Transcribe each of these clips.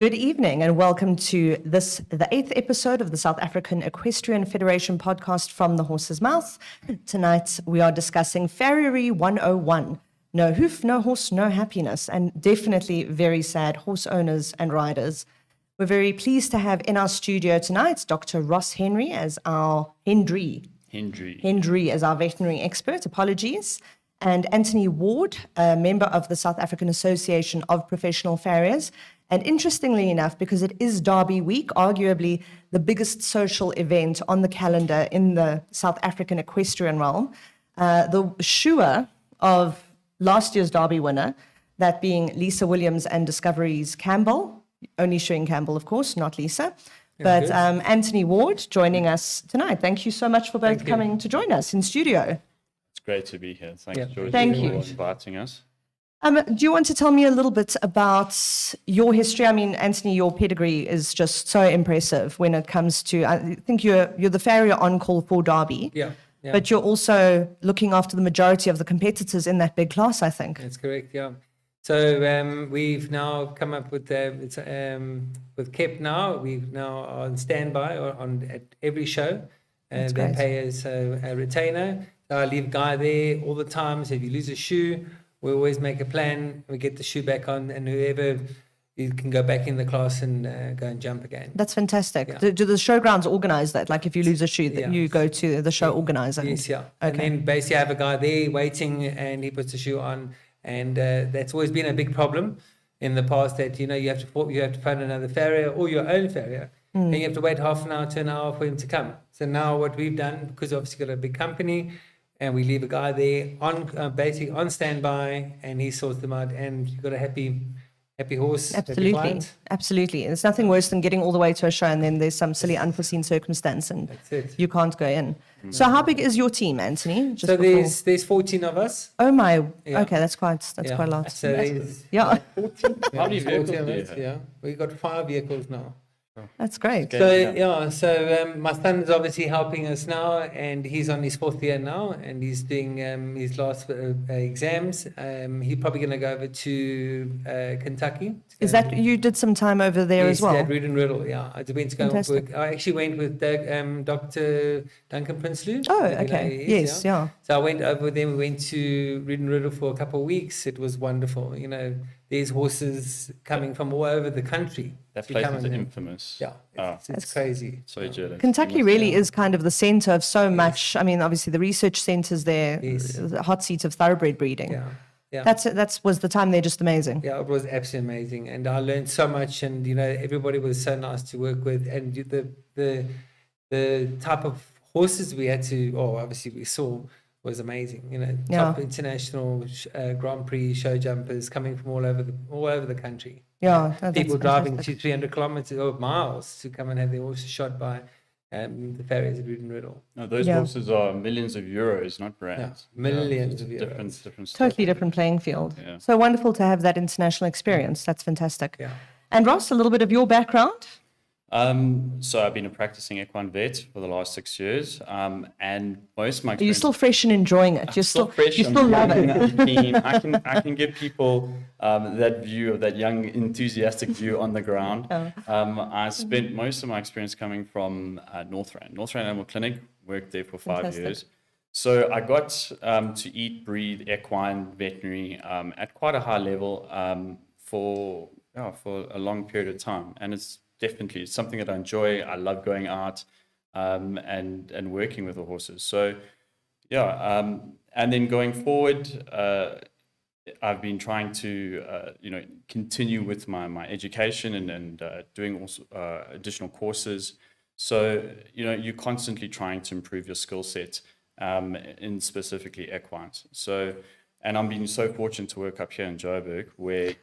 Good evening and welcome to the 8th episode of the South African Equestrian Federation podcast from the horse's mouth. Tonight we are discussing Farriery 101. No hoof, no horse, no happiness, and definitely very sad horse owners and riders. We're very pleased to have in our studio tonight Dr. Ross Hendry as our Hendry as our veterinary expert, apologies, and Anthony Ward, a member of the South African Association of Professional Farriers. And interestingly enough, because it is Derby Week, arguably the biggest social event on the calendar in the South African equestrian realm, the shoer of last year's Derby winner, that being Lisa Williams and Discovery's Campbell, only showing Campbell, of course, not Lisa, but Anthony Ward joining us tonight. Thank you so much for both coming to join us in studio. It's great to be here. Thanks, Georgie, for inviting us. Do you want to tell me a little bit about your history? I mean, Anthony, your pedigree is just so impressive when it comes to, I think you're the farrier on call for Derby. Yeah. But you're also looking after the majority of the competitors in that big class, I think. That's correct, yeah. So we've now come up with KEP now. We've now on standby at every show. And they pay us a retainer. So I leave Guy there all the time. So if you lose a shoe, we always make a plan. We get the shoe back on, and whoever you can go back in the class and go and jump again. That's fantastic. Yeah. Do the showgrounds organize that? Like if you lose a shoe, that you go to the show organizer? Yes, yeah. Okay. And then basically I have a guy there waiting, and he puts the shoe on. And that's always been a big problem in the past, that you have to find another farrier or your own farrier, and you have to wait half an hour to an hour for him to come. So now what we've done, because obviously got a big company, and we leave a guy there on basically on standby, and he sorts them out, and you've got a happy horse. Absolutely. There's nothing worse than getting all the way to a show and then there's some silly unforeseen circumstance and you can't go in. So how big is your team, Anthony? There's 14 of us. Oh my, okay, that's quite a lot. So there's 14. How many vehicles do you have? Yeah, we've got 5 vehicles now. That's great. So my son is obviously helping us now, and he's on his 4th year now, and he's doing his last exams. He's probably going to go over to Kentucky. Is that you did some time over there as well? Yes, at Remedial, yeah. I went to go and work. I actually went with Dr. Duncan Prinsloo. Oh, okay. Yes, yeah. So I went over there. We went to Remedial for a couple of weeks. It was wonderful. There's horses coming from all over the country. That place is infamous. Yeah, it's crazy. So jealous. Kentucky really is kind of the center of so much. I mean, obviously the research centers there, the hot seat of thoroughbred breeding. Yeah. That was the time there just amazing. Yeah, it was absolutely amazing, and I learned so much. And everybody was so nice to work with, and the type of horses we had to. Obviously we saw. Was amazing, top international Grand Prix show jumpers coming from all over the country. Yeah, people driving 200-300 kilometers or miles to come and have their horses shot by the farriers at Remedial. No, those horses are millions of euros, not brands. Yeah, millions of euros. Different totally different playing field. Yeah. So wonderful to have that international experience. That's fantastic. Yeah. And Ross, a little bit of your background. So I've been a practicing equine vet for the last 6 years, and most of my Are you still fresh and enjoying it? You're still fresh. You still love it. I can give people that view of that young, enthusiastic view on the ground. I spent most of my experience coming from North Rand Animal Clinic. Worked there for 5 years. So I got to eat, breathe equine veterinary at quite a high level for a long period of time, and it's something that I enjoy. I love going out and working with the horses. So and then going forward, I've been trying to continue with my education and doing also additional courses. So you're constantly trying to improve your skill set in specifically equines. And I'm being so fortunate to work up here in Joburg, where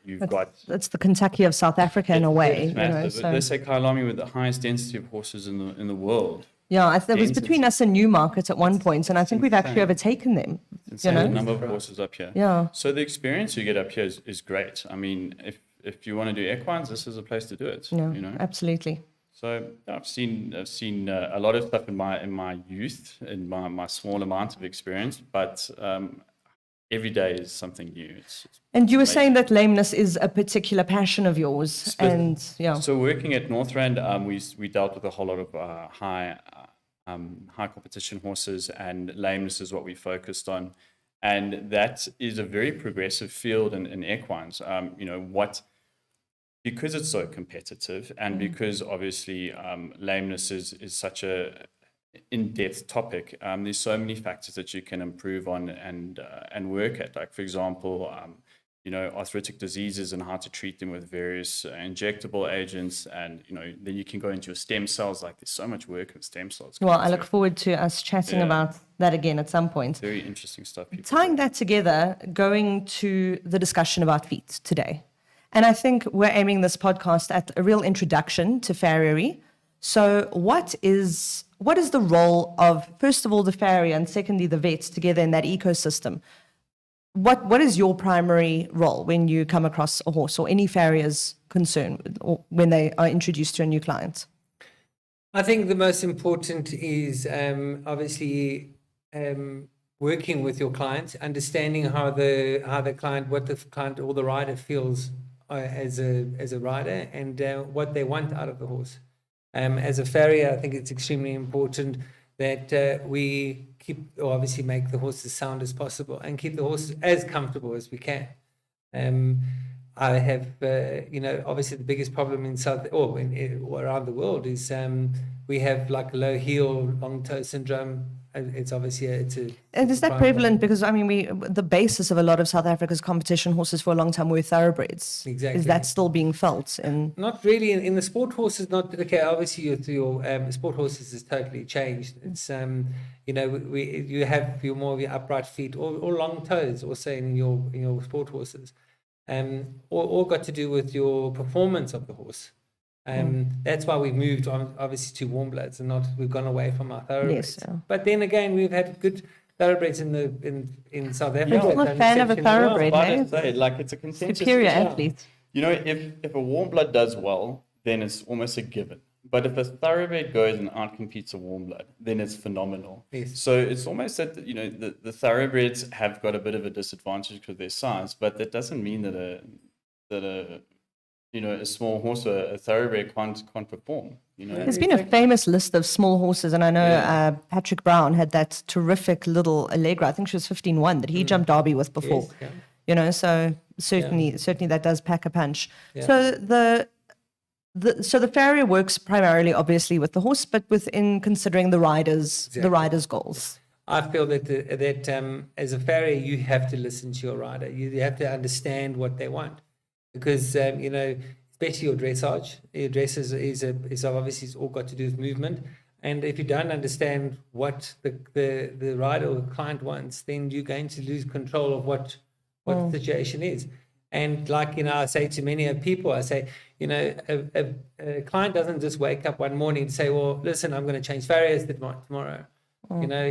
that's the Kentucky of South Africa in a way. They say Kyalami with the highest density of horses in the world. Yeah, it was between us and Newmarket at one point, and I think we've actually overtaken them. The number of horses up here. Yeah. So the experience you get up here is great. I mean, if you want to do equines, this is a place to do it. Yeah, absolutely. So I've seen a lot of stuff in my youth, in my small amount of experience, but every day is something new. And you were saying that lameness is a particular passion of yours, and So working at Northrand, we dealt with a whole lot of high competition horses, and lameness is what we focused on. And that is a very progressive field in equines. Because it's so competitive, and because obviously lameness is such a in-depth topic, there's so many factors that you can improve on and work at. Like, for example, arthritic diseases and how to treat them with various injectable agents, and then you can go into your stem cells. Like, there's so much work with stem cells. Well, I look forward to us chatting about that again at some point. Very interesting stuff. Tying that together, going to the discussion about feet today. And I think we're aiming this podcast at a real introduction to Farriery. So what is the role of, first of all, the farrier, and secondly, the vets together in that ecosystem? What is your primary role when you come across a horse or any farrier's concern, or when they are introduced to a new client? I think the most important is obviously working with your client, understanding how the client, what the client or the rider feels as a rider, and what they want out of the horse. As a farrier, I think it's extremely important that we obviously make the horse as sound as possible and keep the horse as comfortable as we can. I have, obviously the biggest problem in around the world is we have like low heel, long toe syndrome. It's obviously and is that prevalent? Because the basis of a lot of South Africa's competition horses for a long time were thoroughbreds. Exactly. Is that still being felt? Not really in the sport horses. Not okay. Obviously, your sport horses has totally changed. It's you have your more of your upright feet or long toes, also in your sport horses, all got to do with your performance of the horse. That's why we've moved on, obviously, to warm bloods, and we've gone away from our thoroughbreds. Yes, But then again, we've had good thoroughbreds in South Africa. I'm not a fan of a thoroughbred. It's a consensus. Superior athlete. If a warm blood does well, then it's almost a given. But if a thoroughbred goes and outcompetes a warm blood, then it's phenomenal. Yes. So it's almost that the thoroughbreds have got a bit of a disadvantage because of their size, but that doesn't mean that a small horse or a thoroughbred can't perform. There's been a famous list of small horses, and I know Patrick Brown had that terrific little Allegra. I think she was 15-1 that he jumped Derby with before. Yes, So certainly that does pack a punch. Yeah. So the farrier works primarily, obviously, with the horse, but within considering the rider's goals. I feel that as a farrier, you have to listen to your rider. You have to understand what they want. Because especially your dressage, your dressage is obviously it's all got to do with movement, and if you don't understand what the rider or the client wants, then you're going to lose control of what the situation is. And I say to many people, I say, a client doesn't just wake up one morning and say, well, listen, I'm going to change farriers tomorrow.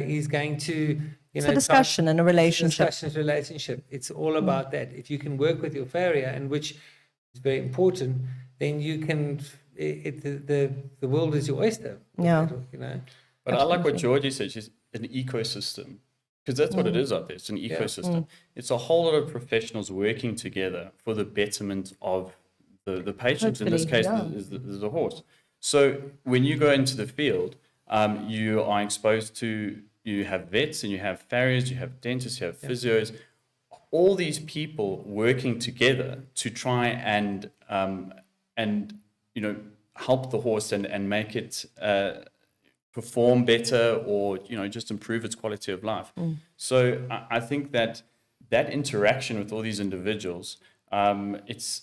He's going to it's a discussion and a relationship. It's all about that. If you can work with your farrier, and which is very important, then you can. The world is your oyster. Yeah. But I like what Georgie said. She's an ecosystem, because that's what it is out there. It's an ecosystem. It's a whole lot of professionals working together for the betterment of the patient. In this case, is the horse. So when you go into the field, you are exposed to. You have vets and you have farriers, you have dentists, you have physios, all these people working together to try and help the horse and make it perform better, or just improve its quality of life. So I think that interaction with all these individuals, it's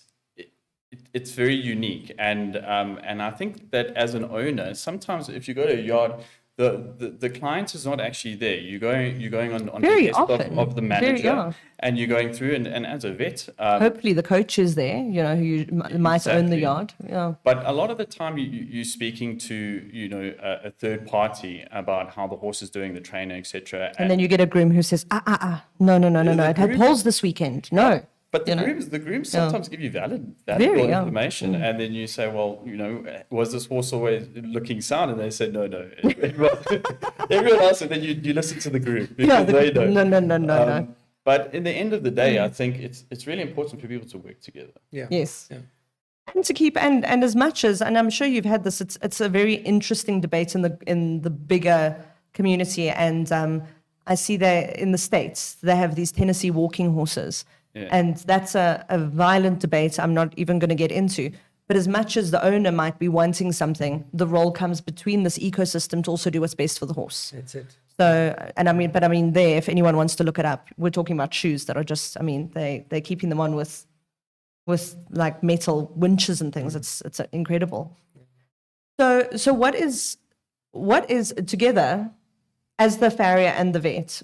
very unique, and I think that as an owner, sometimes if you go to a yard, the client is not actually there. You're going on the behest of the manager, and you're going through, and as a vet, hopefully the coach is there, who might own the yard. Yeah. But a lot of the time, you're speaking to a third party about how the horse is doing, the trainer, etc. And then you get a groom who says, no, it had polls this weekend. No. But the grooms sometimes give you valuable information, and then you say, well, was this horse always looking sound? And they said, no. Everyone else, and then you listen to the groom because they don't. No. But in the end of the day, I think it's really important for people to work together. Yeah. Yes. Yeah. And to keep and as much as, and I'm sure you've had this, it's a very interesting debate in the bigger community, and I see that in the States they have these Tennessee walking horses, and that's a violent debate I'm not even going to get into. But as much as the owner might be wanting something, the role comes between this ecosystem to also do what's best for the horse. That's it. So, and I mean, there, if anyone wants to look it up, we're talking about shoes that are just, I mean, they're keeping them on with like metal winches and things. It's incredible. So what is together as the farrier and the vet?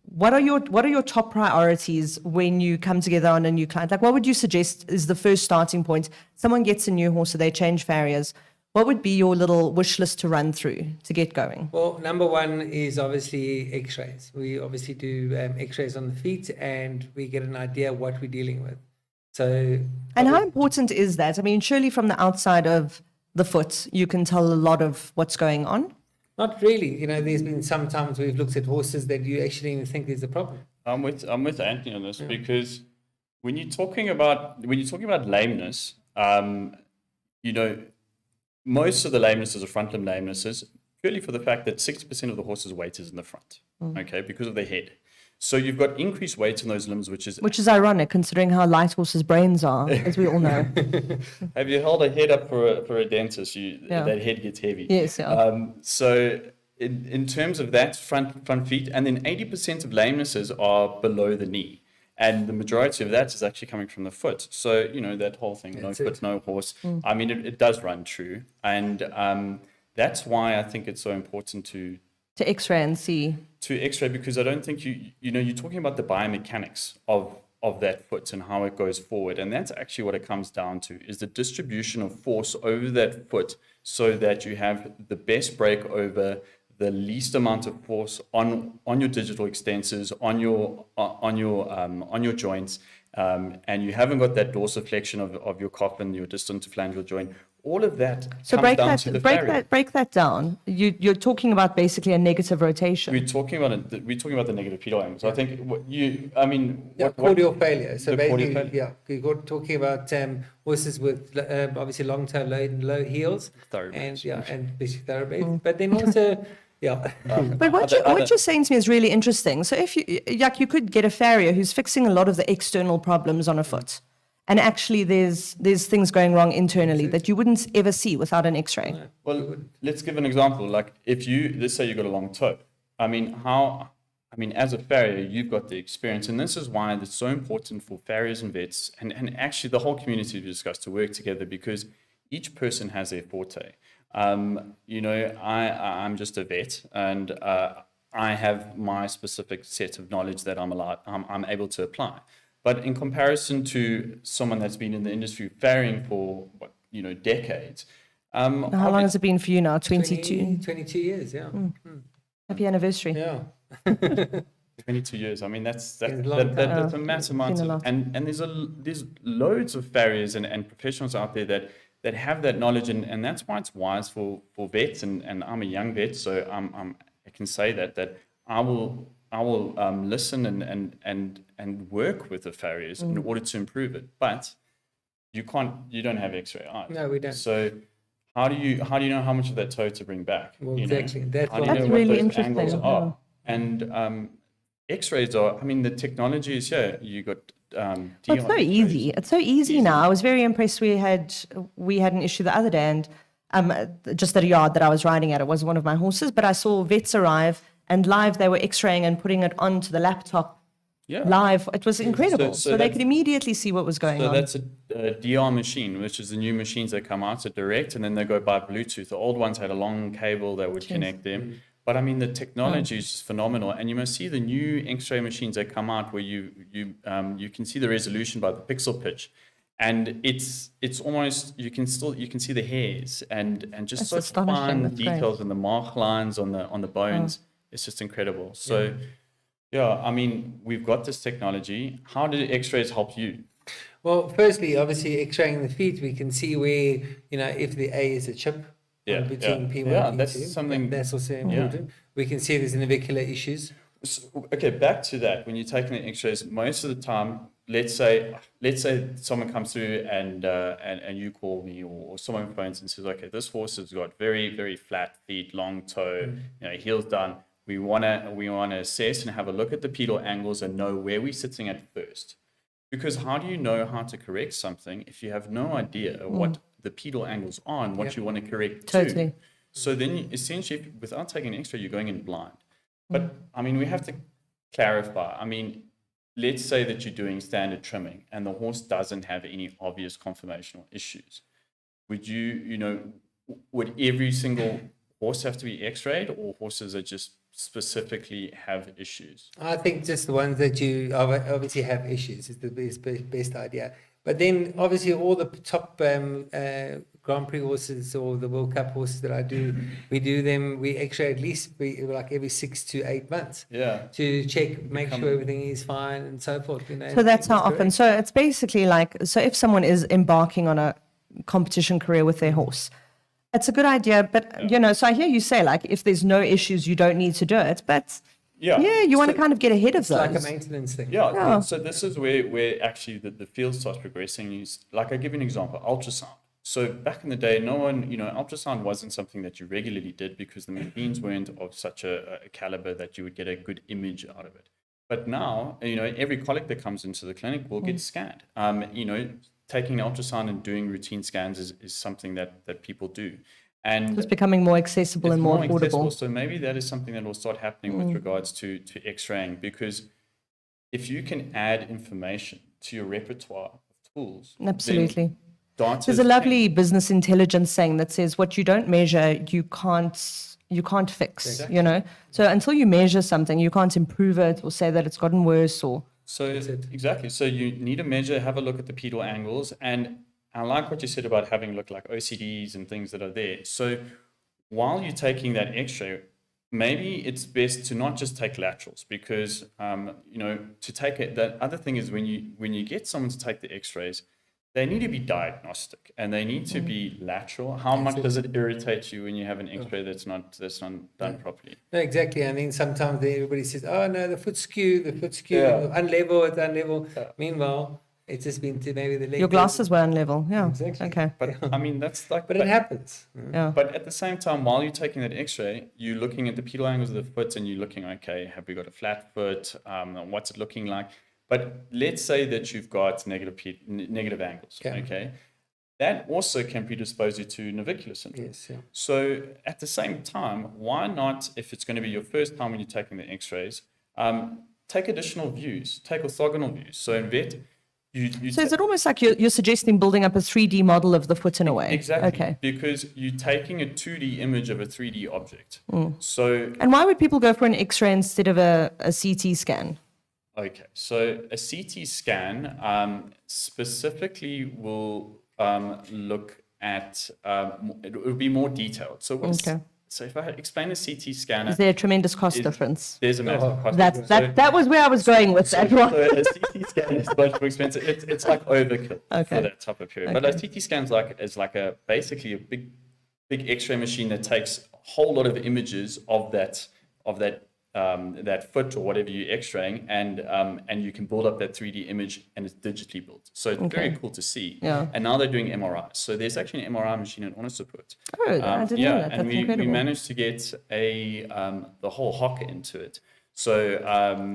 What are your top priorities when you come together on a new client? Like, what would you suggest is the first starting point? Someone gets a new horse, so they change farriers. What would be your little wish list to run through to get going? Well, number one is obviously x-rays. We obviously do x-rays on the feet, and we get an idea what we're dealing with. So, and how important is that? I mean, surely from the outside of the foot, you can tell a lot of what's going on. Not really. You know, there's been some times we've looked at horses that you actually even think there's a problem. I'm with Anthony on this, because when you're talking about lameness, you know, most of the lamenesses are front limb lamenesses, purely for the fact that 60% of the horse's weight is in the front, okay, because of their head. So you've got increased weight in those limbs, which is ironic considering how light horses' brains are, as we all know. Have you held a head up for a dentist? That head gets heavy. Yes. Yeah. So in terms of that front feet, and then 80% of lamenesses are below the knee. And the majority of that is actually coming from the foot. So, you know, that whole thing, no foot, no horse. I mean, it does run true. And that's why I think it's so important to X-ray and see. To X-ray, because I don't think you're talking about the biomechanics of that foot and how it goes forward. And that's actually what it comes down to, is the distribution of force over that foot so that you have the best break over, the least amount of force on your digital extensors, on your joints, and you haven't got that dorsiflexion of your coffin, your distal interphalangeal joint. All of that comes down to the farrier. Break that down. You're talking about basically a negative rotation. We're talking about the negative pedal angle. So I think cordial failure. So basically, failure? you're talking about horses with obviously long toe, low heels, thoroughbreds. and basically thoroughbreds. But then also. Yeah. But what you're saying to me is really interesting. So if you could get a farrier who's fixing a lot of the external problems on a foot, and actually there's things going wrong internally that you wouldn't ever see without an X-ray. Well, let's give an example. Like let's say you've got a long toe. I mean, as a farrier, you've got the experience, and this is why it's so important for farriers and vets, and actually the whole community we discussed to work together, because each person has their forte. You know, I'm just a vet, and I have my specific set of knowledge that I'm able to apply. But in comparison to someone that's been in the industry farriering for decades, how long has it been for you now? 22. 22 years, yeah. Happy anniversary. Yeah. 22 years. I mean, that's a massive amount. And there's loads of farriers and professionals out there that have that knowledge, and that's why it's wise for vets, and I'm a young vet, so I can say that I will listen and work with the farriers in order to improve it. But you don't have X-ray eyes. No, we don't. So how do you know how much of that toe to bring back? Well, exactly. That's really interesting. Are? And X-rays are. I mean, the technology is here. You got. It's so easy. It's so easy now. I was very impressed. We had an issue the other day, and just at a yard that I was riding at. It was one of my horses, but I saw vets arrive, and live they were X-raying and putting it onto the laptop. Yeah. Live. It was incredible. So they could immediately see what was going on. So that's a DR machine, which is the new machines that come out, so direct, and then they go by Bluetooth. The old ones had a long cable that would connect them. But I mean, the technology is just phenomenal, and you must see the new X-ray machines that come out where you can see the resolution by the pixel pitch, and it's almost you can see the hairs and just such fine details and the mark lines on the bones. It's just incredible. So yeah, I mean, we've got this technology. How do X-rays help you? Well, firstly, obviously, X-raying the feet, we can see where if the A is a chip. Between P1 and P2. That's something. That's also important. We can see there's navicular issues. okay, back to that. When you're taking the X-rays, most of the time, let's say someone comes through and you call me, or someone phones and says, okay, this horse has got very, very flat feet, long toe, heels done. We wanna assess and have a look at the pedal angles and know where we're sitting at first. Because how do you know how to correct something if you have no idea what the pedal angles are and what you want to correct Totally. to? So then essentially, without taking an X-ray, you're going in blind. But I mean, we have to clarify. I mean, let's say that you're doing standard trimming and the horse doesn't have any obvious conformational issues. Would every single horse have to be X-rayed, or horses that just specifically have issues? I think just the ones that you obviously have issues is the best idea. But then obviously all the top Grand Prix horses or the World Cup horses that I do, we X-ray at least like every 6 to 8 months. Yeah. To check, make sure everything is fine and so forth. So that's how often. So it's basically like, so if someone is embarking on a competition career with their horse, it's a good idea, but so I hear you say, like, if there's no issues, you don't need to do it, but you want to kind of get ahead of those. Like a maintenance thing. Yeah. So this is where actually the field starts progressing. Like, I give you an example, ultrasound. So back in the day, no one, ultrasound wasn't something that you regularly did because the machines weren't of such a caliber that you would get a good image out of it. But now, every colic that comes into the clinic will get scanned. Taking ultrasound and doing routine scans is something that people do. And it's becoming more accessible and more affordable. So maybe that is something that will start happening with regards to X-raying, because if you can add information to your repertoire of tools. Absolutely. There's a lovely business intelligence saying that says what you don't measure, you can't fix, Exactly. So until you measure something, you can't improve it or say that it's gotten worse or. So exactly. So you need to measure, have a look at the pedal angles. And I like what you said about having a look like OCDs and things that are there. So while you're taking that X-ray, maybe it's best to not just take laterals, because, to take it, the other thing is when you get someone to take the X-rays, they need to be diagnostic and they need to be lateral. How much does it irritate you when you have an X-ray that's not done properly? No, exactly. I mean, sometimes everybody says, "Oh no, the foot's skewed, unlevel, it's unlevel." Yeah. Meanwhile, it's just been to maybe the leg. Your glasses were unlevel. Yeah. Exactly. Okay. But I mean, that's like. But it happens. Yeah. But at the same time, while you're taking that X-ray, you're looking at the pedal angles of the foot and you're looking, okay, have we got a flat foot? What's it looking like? But let's say that you've got negative angles, okay? That also can predispose you to navicular syndrome. Yes, yeah. So at the same time, why not, if it's going to be your first time when you're taking the X-rays, take additional views, take orthogonal views. So in vet, so is it almost like you're suggesting building up a 3D model of the foot in a way? Exactly. Okay. Because you're taking a 2D image of a 3D object. So. And why would people go for an X-ray instead of a CT scan? Okay, so a CT scan specifically will look at, it will be more detailed. So so if I explain a CT scanner. Is there a tremendous cost difference? There's a massive cost difference. That was where I was going with that one. So a CT scan is much more expensive. It's like overkill for that type of period. But a CT scan is basically a big X-ray machine that takes a whole lot of images of that foot or whatever you're X-raying, and you can build up that 3D image, and it's digitally built. So it's very cool to see. Yeah. And now they're doing MRIs. So there's actually an MRI machine at Onisiput. Oh, I didn't know that. That's incredible. We managed to get the whole hocker into it. So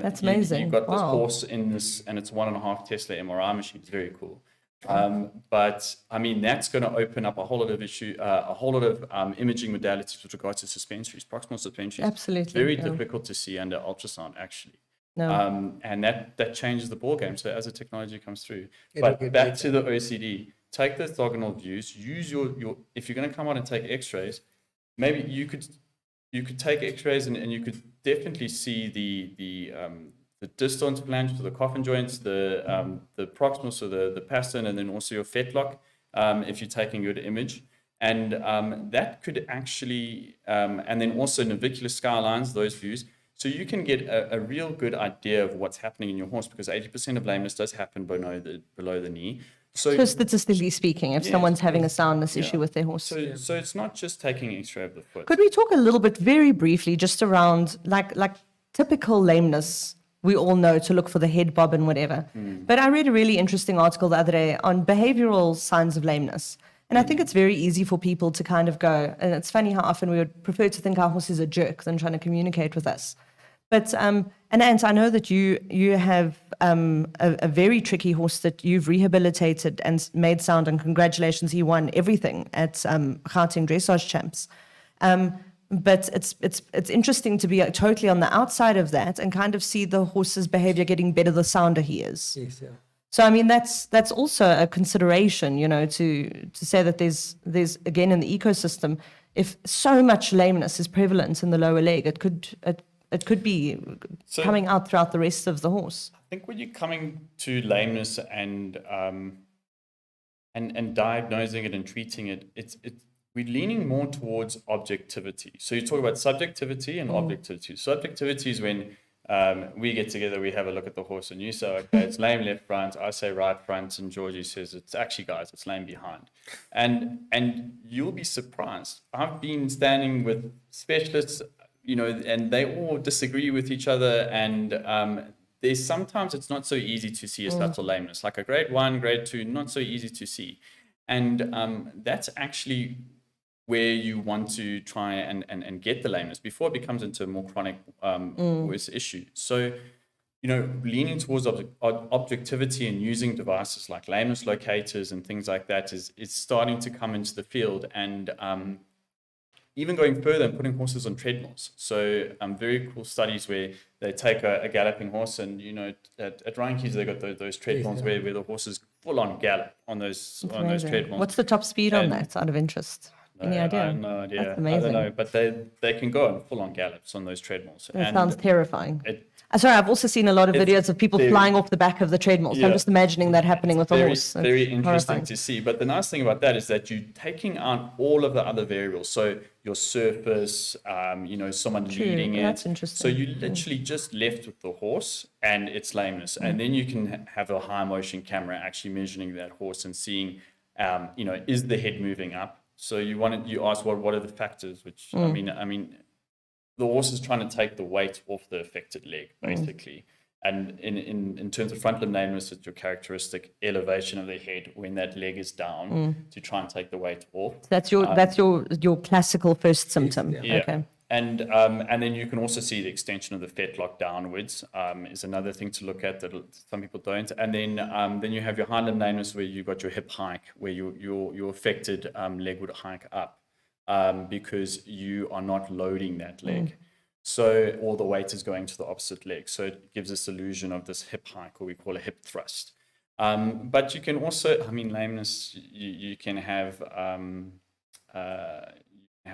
that's amazing. You've got this horse in this, and it's 1.5 Tesla MRI machine. It's very cool. But I mean, that's going to open up a whole lot of imaging modalities with regards to suspensories, proximal suspensories. Absolutely. Very difficult to see under ultrasound, actually. No. And that changes the ball game. So as the technology comes through, but back to the OCD, take the orthogonal views. Use your if you're going to come out and take X-rays, maybe you could take X-rays and you could definitely see the distance flange to the coffin joints, the proximal, so the pastern, and then also your fetlock, if you're taking good image. And that could actually, and then also navicular skylines, those views. So you can get a real good idea of what's happening in your horse, because 80% of lameness does happen below the knee. So statistically speaking, if someone's having a soundness issue with their horse. So it's not just taking X-ray of the foot. Could we talk a little bit very briefly just around like typical lameness, we all know to look for the head bob and whatever. But I read a really interesting article the other day on behavioral signs of lameness. And I think it's very easy for people to kind of go, and it's funny how often we would prefer to think our horse is a jerk than trying to communicate with us. But, and Ant, I know that you have a very tricky horse that you've rehabilitated and made sound, and congratulations, he won everything at Gauteng Dressage Champs. But it's interesting to be totally on the outside of that and kind of see the horse's behavior getting better the sounder he is. Yes, yeah. So I mean that's also a consideration, to say that there's again in the ecosystem, if so much lameness is prevalent in the lower leg, it could be coming out throughout the rest of the horse. I think when you're coming to lameness and diagnosing it and treating it, we're leaning more towards objectivity. So you talk about subjectivity and objectivity. Subjectivity is when we get together, we have a look at the horse, and you say, okay, it's lame left front, I say right front, and Georgie says, it's actually, guys, it's lame behind. And you'll be surprised. I've been standing with specialists, and they all disagree with each other, and there's sometimes it's not so easy to see a subtle lameness, like a grade 1, grade 2, not so easy to see. And that's actually where you want to try and get the lameness before it becomes into a more chronic worse issue. So, leaning towards objectivity and using devices like lameness locators and things like that is starting to come into the field, and even going further and putting horses on treadmills. So very cool studies where they take a galloping horse, and at Reinke's they got those treadmills where the horses full on gallop on those treadmills. What's the top speed on that, out of interest? Any idea? I have no idea. That's amazing. I don't know, but they can go on full on gallops on those treadmills. It sounds terrifying. Sorry, I've also seen a lot of videos of people flying off the back of the treadmill. So I'm just imagining that happening with a horse. It's very interesting to see. But the nice thing about that is that you're taking out all of the other variables. So your surface, someone leading it. That's interesting. So you're literally just left with the horse and its lameness. And then you can have a high motion camera actually measuring that horse and seeing, is the head moving up? So you ask what are the factors, which I mean, the horse is trying to take the weight off the affected leg, basically. And in terms of front limb lameness, it's your characteristic elevation of the head when that leg is down to try and take the weight off. That's your classical first symptom. Yeah. Okay. And then you can also see the extension of the fetlock downwards is another thing to look at that some people don't. And then you have your hind limb lameness where you've got your hip hike, where your affected leg would hike up because you are not loading that leg. So all the weight is going to the opposite leg. So it gives this illusion of this hip hike, or we call a hip thrust. But you can also, lameness, you can have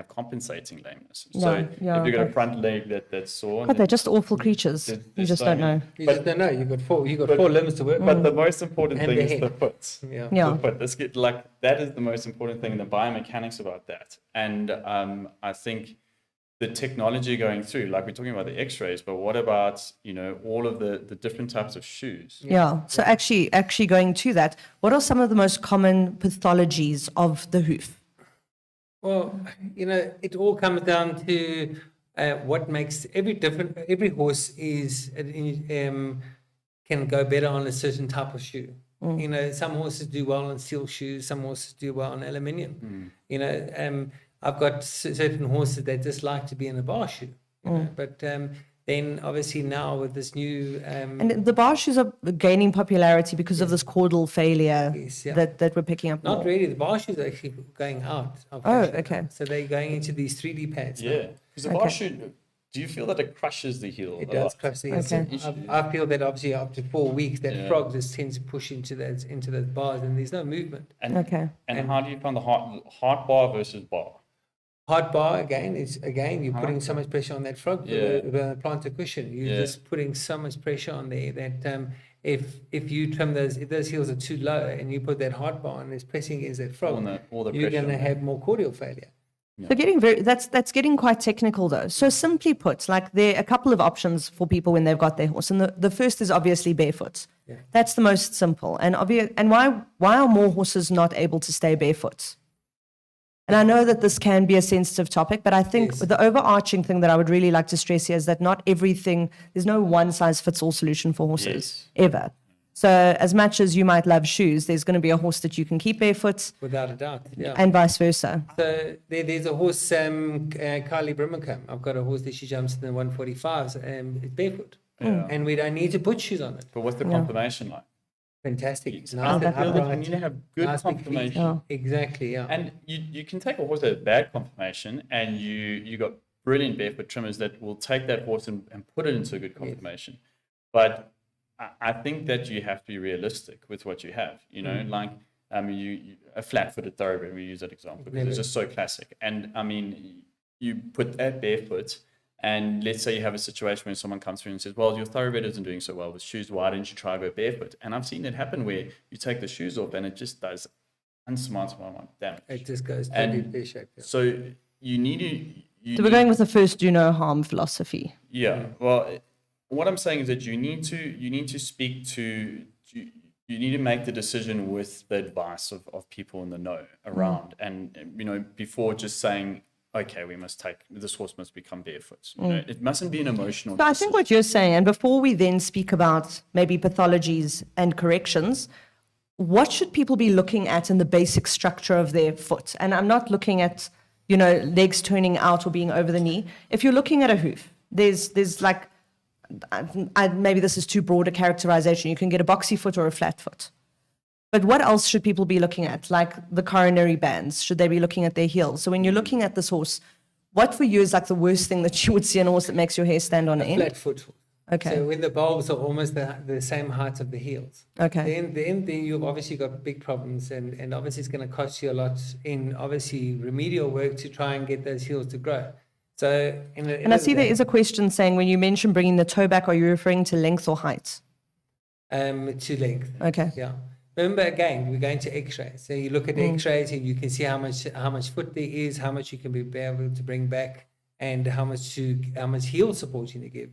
compensating lameness. So if you've got a front leg that's sore, but they're just awful creatures. You just don't know. You just don't know. You've got four limbs to work with. But the most important thing is the foot. Yeah. The foot. That is the most important thing, the biomechanics about that. And I think the technology going through, like we're talking about the x-rays, but what about, all of the different types of shoes? Yeah. So actually going to that, what are some of the most common pathologies of the hoof? Well, it all comes down to what makes every horse can go better on a certain type of shoe. Some horses do well on steel shoes, some horses do well on aluminium. I've got certain horses that just like to be in a bar shoe, but then obviously now with this new... and the bar shoes are gaining popularity because of this caudal failure that we're picking up Not more. really. The bar shoes are actually going out. Okay. So they're going into these 3D pads now. Yeah. Because the bar shoe, do you feel that it crushes the heel? It does crush the heel. Okay. I feel that obviously after 4 weeks, that frog just tends to push into those bars and there's no movement. And how do you find the hard bar versus bar? Hard bar again you're putting so much pressure on that frog with a plantar cushion. You're just putting so much pressure on there that if you trim if those heels are too low and you put that hard bar on, it's pressing against that frog, you're going to have more cordial failure. Yeah. So that's getting quite technical though. So simply put, like there are a couple of options for people when they've got their horse, and the first is obviously barefoot. Yeah. That's the most simple. And why are more horses not able to stay barefoot? And I know that this can be a sensitive topic, but I think Yes. the overarching thing that I would really like to stress here is that not everything, there's no one size fits all solution for horses, ever. So as much as you might love shoes, there's going to be a horse that you can keep barefoot Without a doubt, yeah. and vice versa. So there's a horse, Kylie Brimacombe. I've got a horse that she jumps in the 145s barefoot. Yeah. And we don't need to put shoes on it. But what's the confirmation like? Fantastic. It's Nice and out there, upright. you need to have good Nice big feet. confirmation. Yeah. Exactly, yeah. And you can take a horse that has bad confirmation, and you got brilliant barefoot trimmers that will take that horse and put it into a good confirmation. But I think that you have to be realistic with what you have. You know, like a flat-footed thoroughbred, we use that example because it's just so classic. And I mean, you put that barefoot, and let's say you have a situation where someone comes through and says, well, your thoroughbred isn't doing so well with shoes. Why didn't you try to go barefoot? And I've seen it happen where you take the shoes off and it just does unsurmountable amount of damage. It just goes totally pear-shaped. Yeah. So you need to... So we're going with the first do no harm philosophy. Yeah. Well, what I'm saying is that you need to speak to... You need to make the decision with the advice of people in the know around. And, you know, before just saying... okay, this horse must become barefoot. You know, it mustn't be an emotional So I think what you're saying, and before we then speak about maybe pathologies and corrections, what should people be looking at in the basic structure of their foot? And I'm not looking at, you know, legs turning out or being over the knee. If you're looking at a hoof, there's like, maybe this is too broad a characterization. You can get a boxy foot or a flat foot. But what else should people be looking at? Like the coronary bands, should they be looking at their heels? So when you're looking at this horse, what for you is like the worst thing that you would see in a horse that makes your hair stand on end? Flat foot. Okay. So when the bulbs are almost the same height of the heels. Okay. Then you've obviously got big problems, and obviously it's going to cost you a lot in obviously remedial work to try and get those heels to grow. So And I see there is a question saying when you mention bringing the toe back, are you referring to length or height? to length. Okay. Yeah. Remember, again, we're going to X-rays. So you look at X-rays and you can see how much foot there is, how much you can be able to bring back, and how much heel support you need to give.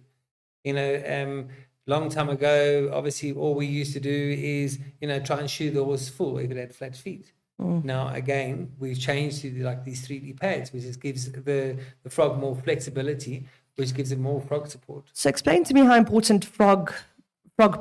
You know, long time ago, obviously, all we used to do is, you know, try and shoe the horse full if it had flat feet. Now, again, we've changed to like these 3D pads, which just gives the frog more flexibility, which gives it more frog support. So explain to me how important frog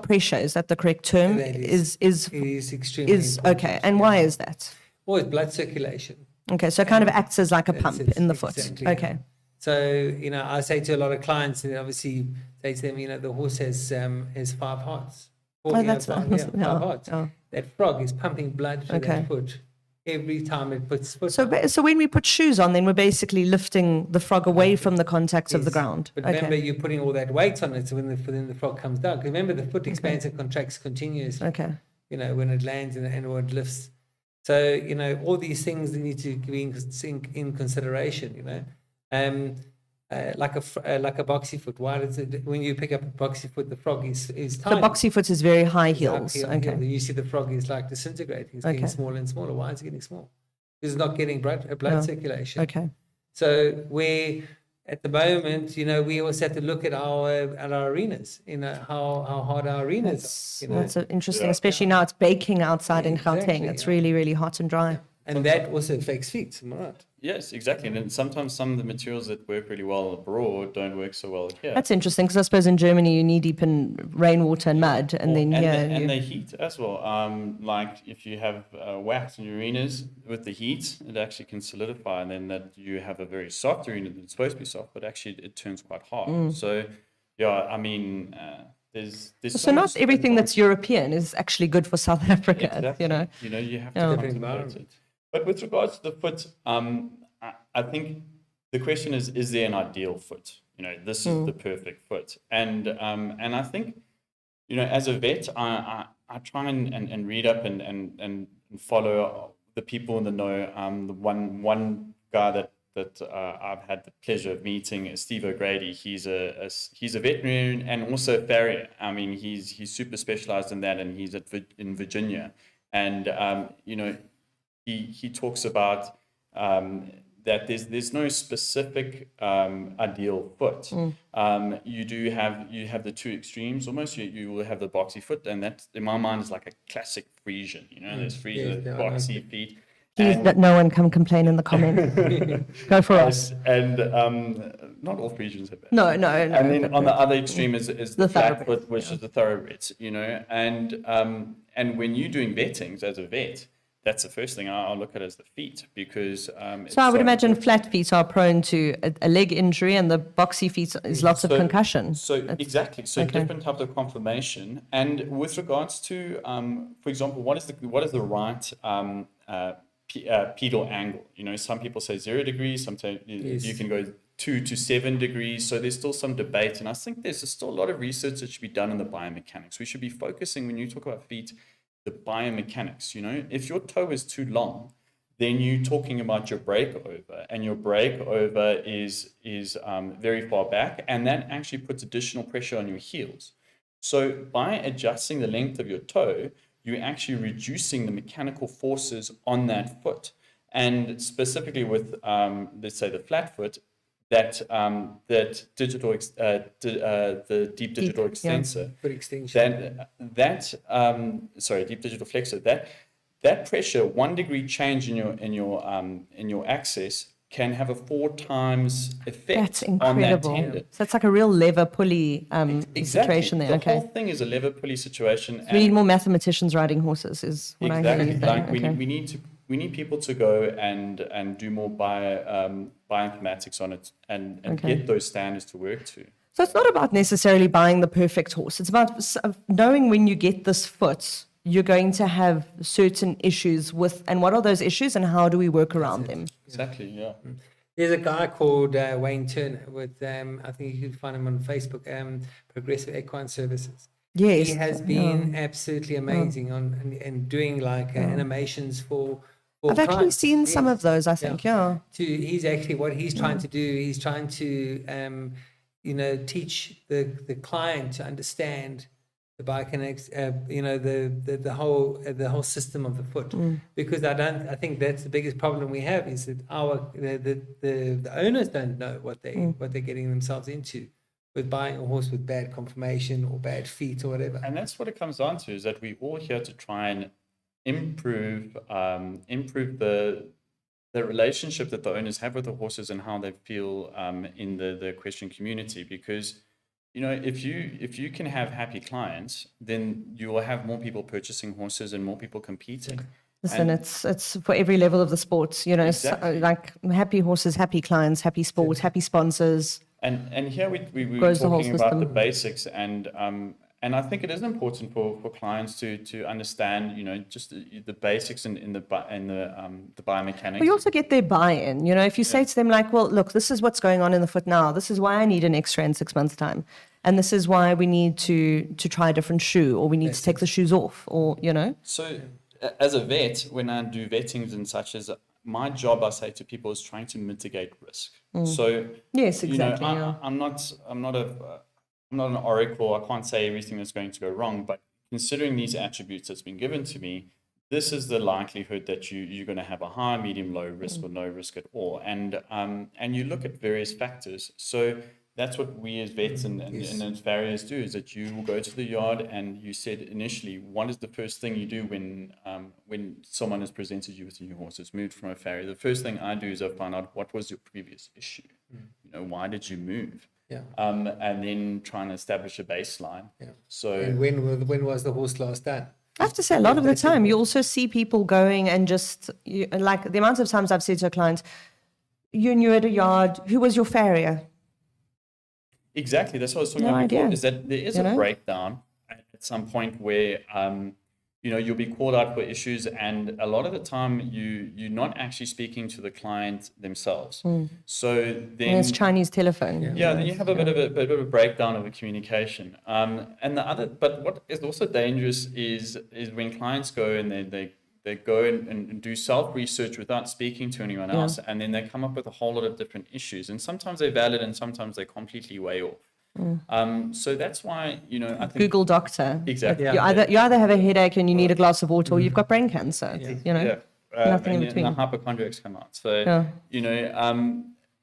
pressure, is that the correct term? That It is extremely important. okay. And why is that? Well, it's blood circulation. Okay, so it kind of acts as like a pump in the foot. Exactly, Okay. yeah. So, you know, I say to a lot of clients, and obviously say to them, you know, the horse has 5 hearts. That's five nice. Yeah. hearts. Oh. That frog is pumping blood through Okay. that foot every time it puts foot on. So when we put shoes on, then we're basically lifting the frog away from the contacts of the Yes. ground. But remember, you're putting all that weight on it, so when the frog comes down, because remember, the foot expands and contracts continuously. Okay. You know, when it lands and when it lifts. So, you know, all these things need to be in consideration, you know. Like a boxy foot. Why does it, when you pick up a boxy foot, the frog is The tiny. boxy foot is very high It's up heels. here, Okay. here. You see the frog is like disintegrating. It's getting Okay. smaller and smaller. Why is it getting small? Because it's not getting blood circulation. Okay. So we, at the moment, you know, we also have to look at our arenas. You know how hard our arenas are. You know? That's interesting, especially now it's baking outside in Gauteng. Exactly, It's yeah. really, really hot and dry. And that also affects feet. Am I right? Yes, exactly. And then sometimes some of the materials that work really well abroad don't work so well here. That's interesting because I suppose in Germany you knee deep in rainwater and mud, and then and the heat as well. Like if you have wax in your arenas with the heat, it actually can solidify, and then that you have a very soft arena that's supposed to be soft, but actually it turns quite hard. So, yeah, I mean, there's so not everything that's European is actually good for South Africa. Exactly. You know. You have to Yeah. contemplate it. But with regards to the foot, I think the question is there an ideal foot? You know, this is the perfect foot. And I think, you know, as a vet, I try and read up and follow the people in the know. The one guy that I've had the pleasure of meeting is Steve O'Grady. He's a veterinarian and also a farrier. I mean, he's super specialized in that, and he's in Virginia. And you know, he talks about that there's no specific ideal foot. You have the two extremes almost. You will have the boxy foot, and that in my mind is like a classic Frisian. You know, there's Frisian yeah, boxy feet. Please, that no one come complain in the comments. Go for us. And not all Friesians have that. No. And then on the other extreme is The the flat thoroughbreds, foot, which is the thoroughbreds, and when you're doing vettings as a vet, that's the first thing I'll look at is the feet, because So I would imagine flat feet are prone to a leg injury, and the boxy feet is lots of concussion. Exactly. So different types of conformation. And with regards to, for example, what is the right pedal angle? Some people say 0 degrees. Sometimes you can go 2 to 7 degrees. So there's still some debate, and I think there's still a lot of research that should be done in the biomechanics. We should be focusing, when you talk about feet, the biomechanics. If your toe is too long, then you're talking about your breakover, and your breakover is very far back, and that actually puts additional pressure on your heels. So by adjusting the length of your toe, you're actually reducing the mechanical forces on that foot. And specifically with, let's say, the flat foot, that digital the deep digital extensor, Foot extension. deep digital flexor, that pressure, 1 degree change in your axis can have a 4 times effect on that incredible. tendon. So it's like a real lever pulley situation there. The whole thing is a lever pulley situation. We need more mathematicians riding horses, is what I hear you saying. We need people to go and do more bioinformatics on it and get those standards to work to. So it's not about necessarily buying the perfect horse. It's about knowing when you get this foot, you're going to have certain issues with, and what are those issues, and how do we work around them? Exactly, yeah. There's a guy called Wayne Turner with, I think you can find him on Facebook, Progressive Equine Services. Yes. He has been absolutely amazing and doing like animations for I've actually clients. seen some of those, I think, He's actually, what he's trying to do, he's trying to, teach the client to understand the biomechanics, the whole system of the foot, because I think that's the biggest problem we have, is that the owners don't know what they're getting themselves into with buying a horse with bad conformation or bad feet or whatever. And that's what it comes down to, is that we're all here to try and improve the relationship that the owners have with the horses and how they feel in the equestrian community. Because if you can have happy clients, then you will have more people purchasing horses and more people competing. Listen, it's for every level of the sport, Exactly. like happy horses, happy clients, happy sport, happy sponsors. And here we were Grows the whole talking about the system. basics, and I think it is important for clients to understand, just the basics in the biomechanics. But you also get their buy-in. If you say to them, like, well, look, this is what's going on in the foot now. This is why I need an X-ray in 6 months' time. And this is why we need to try a different shoe, or we need to take the shoes off, or, So as a vet, when I do vettings and such, as my job, I say to people, is trying to mitigate risk. So Yes, exactly. I'm not an oracle. I can't say everything that's going to go wrong, but considering these attributes that's been given to me, this is the likelihood that you're going to have a high, medium, low risk, or no risk at all. And you look at various factors. So that's what we as vets and as farriers do, is that you will go to the yard, and you said initially, what is the first thing you do when someone has presented you with a new horse, it's moved from a farrier? The first thing I do is I find out, what was your previous issue? Why did you move? Yeah. And then trying to establish a baseline. Yeah. So And when was the horse last done? I have to say, a lot of the time, you also see people going and just, like the amount of times I've said to a client, you're new at a yard, who was your farrier? exactly, that's what I was talking No about before, idea. is that there is a breakdown at some point where you'll be called out for issues, and a lot of the time you're not actually speaking to the client themselves. So then And it's Chinese telephone. Yeah, then you have a bit of a breakdown of the communication. But what is also dangerous is when clients go and they go and do self-research without speaking to anyone else, and then they come up with a whole lot of different issues, and sometimes they're valid and sometimes they're completely way off. So that's why, I think Google doctor. exactly. You either have a headache and you need a glass of water, or you've got brain cancer. Nothing in and between. the hypochondriacs come out. So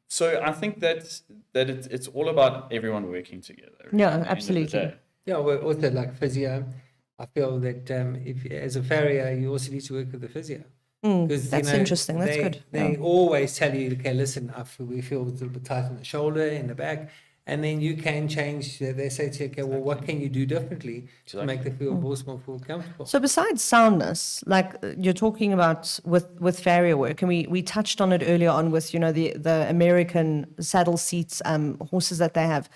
so I think that it's all about everyone working together. Yeah, at the end of the absolutely. day. Yeah, well, also like physio, I feel that if as a farrier, you also need to work with the physio. Because That's interesting. That's they, good. They Yeah. always tell you, okay, listen, we feel a little bit tight in the shoulder, in the back, and then you can change. They say to you, okay, well, what can you do differently to make the horse more feel comfortable? So besides soundness, like you're talking about with farrier work, and we touched on it earlier on with, you know, the American saddle seats, horses that they have.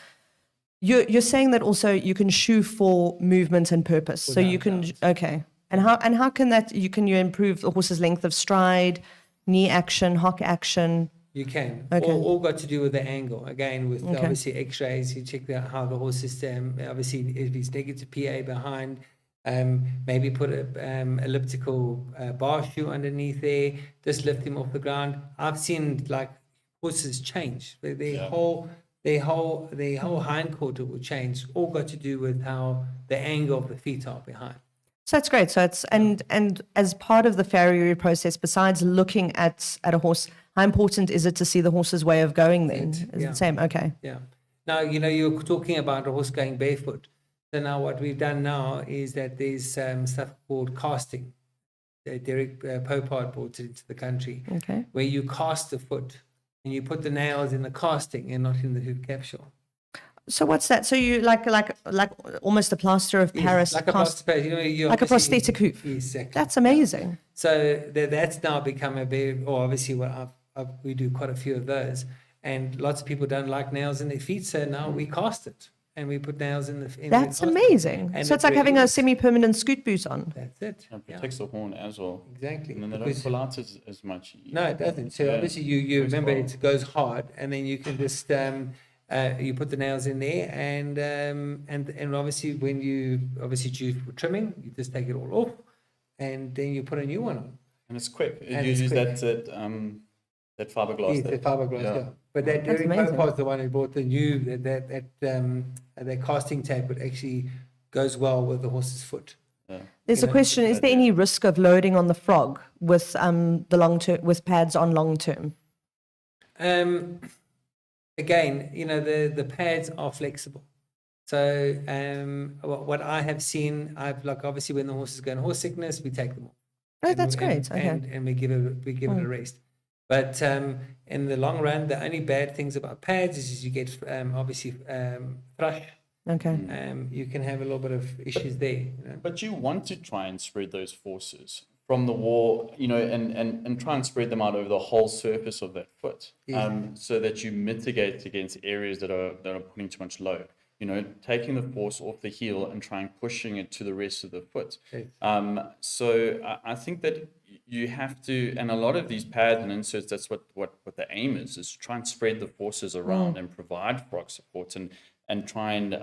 You're saying that also you can shoe for movement and purpose. So you can, okay. And how can that, can you improve the horse's length of stride, knee action, hock action? You can. Okay. All got to do with the angle. Again, with obviously X-rays, you check out how the horse is. Obviously, if he's negative PA behind, maybe put a elliptical bar shoe underneath there. Just lift him off the ground. I've seen like horses change. Their whole hind quarter will change. All got to do with how the angle of the feet are behind. So that's great. So it's and as part of the farriery process, besides looking at a horse, how important is it to see the horse's way of going then? Is it the same? Okay. Yeah. Now, you know, you're talking about a horse going barefoot. So now what we've done now is that there's stuff called casting. Derek Popard brought it into the country, where you cast the foot and you put the nails in the casting and not in the hoof capsule. So what's that? So you like almost a plaster of Paris, like a plaster of Paris, you know, like a prosthetic hoof. Exactly. That's amazing. So that's now become a big. Or obviously, we do quite a few of those, and lots of people don't like nails in their feet. So now we cast it and we put nails in the. That's amazing. And so it's like having a semi-permanent scoot boot on. That's it. And protects the horn as well. Exactly. And then they don't pull out as much. No, it doesn't. So obviously you remember it goes hard, and then you can just you put the nails in there, and obviously when you due for trimming, you just take it all off, and then you put a new one on. And it's quick. It uses that fiberglass. Yes, the fiberglass. Yeah. But that Derek Popard's the one who bought the new that casting tape. It actually goes well with the horse's foot. Yeah. There's a question: is there any risk of loading on the frog with the long term with pads on long term? Again, you know, the pads are flexible. So what I have seen, obviously when the horse is going horse sickness, we take them off. Oh, that's great. Okay. And we give it a rest. But in the long run, the only bad things about pads is you get obviously thrush. Okay. You can have a little bit of issues there. You know? But you want to try and spread those forces from the wall, you know, and try and spread them out over the whole surface of that foot, so that you mitigate against areas that are putting too much load. You know, taking the force off the heel and trying pushing it to the rest of the foot. So I think that you have to, and a lot of these pads and inserts, that's what the aim is to try and spread the forces around and provide frog support and try and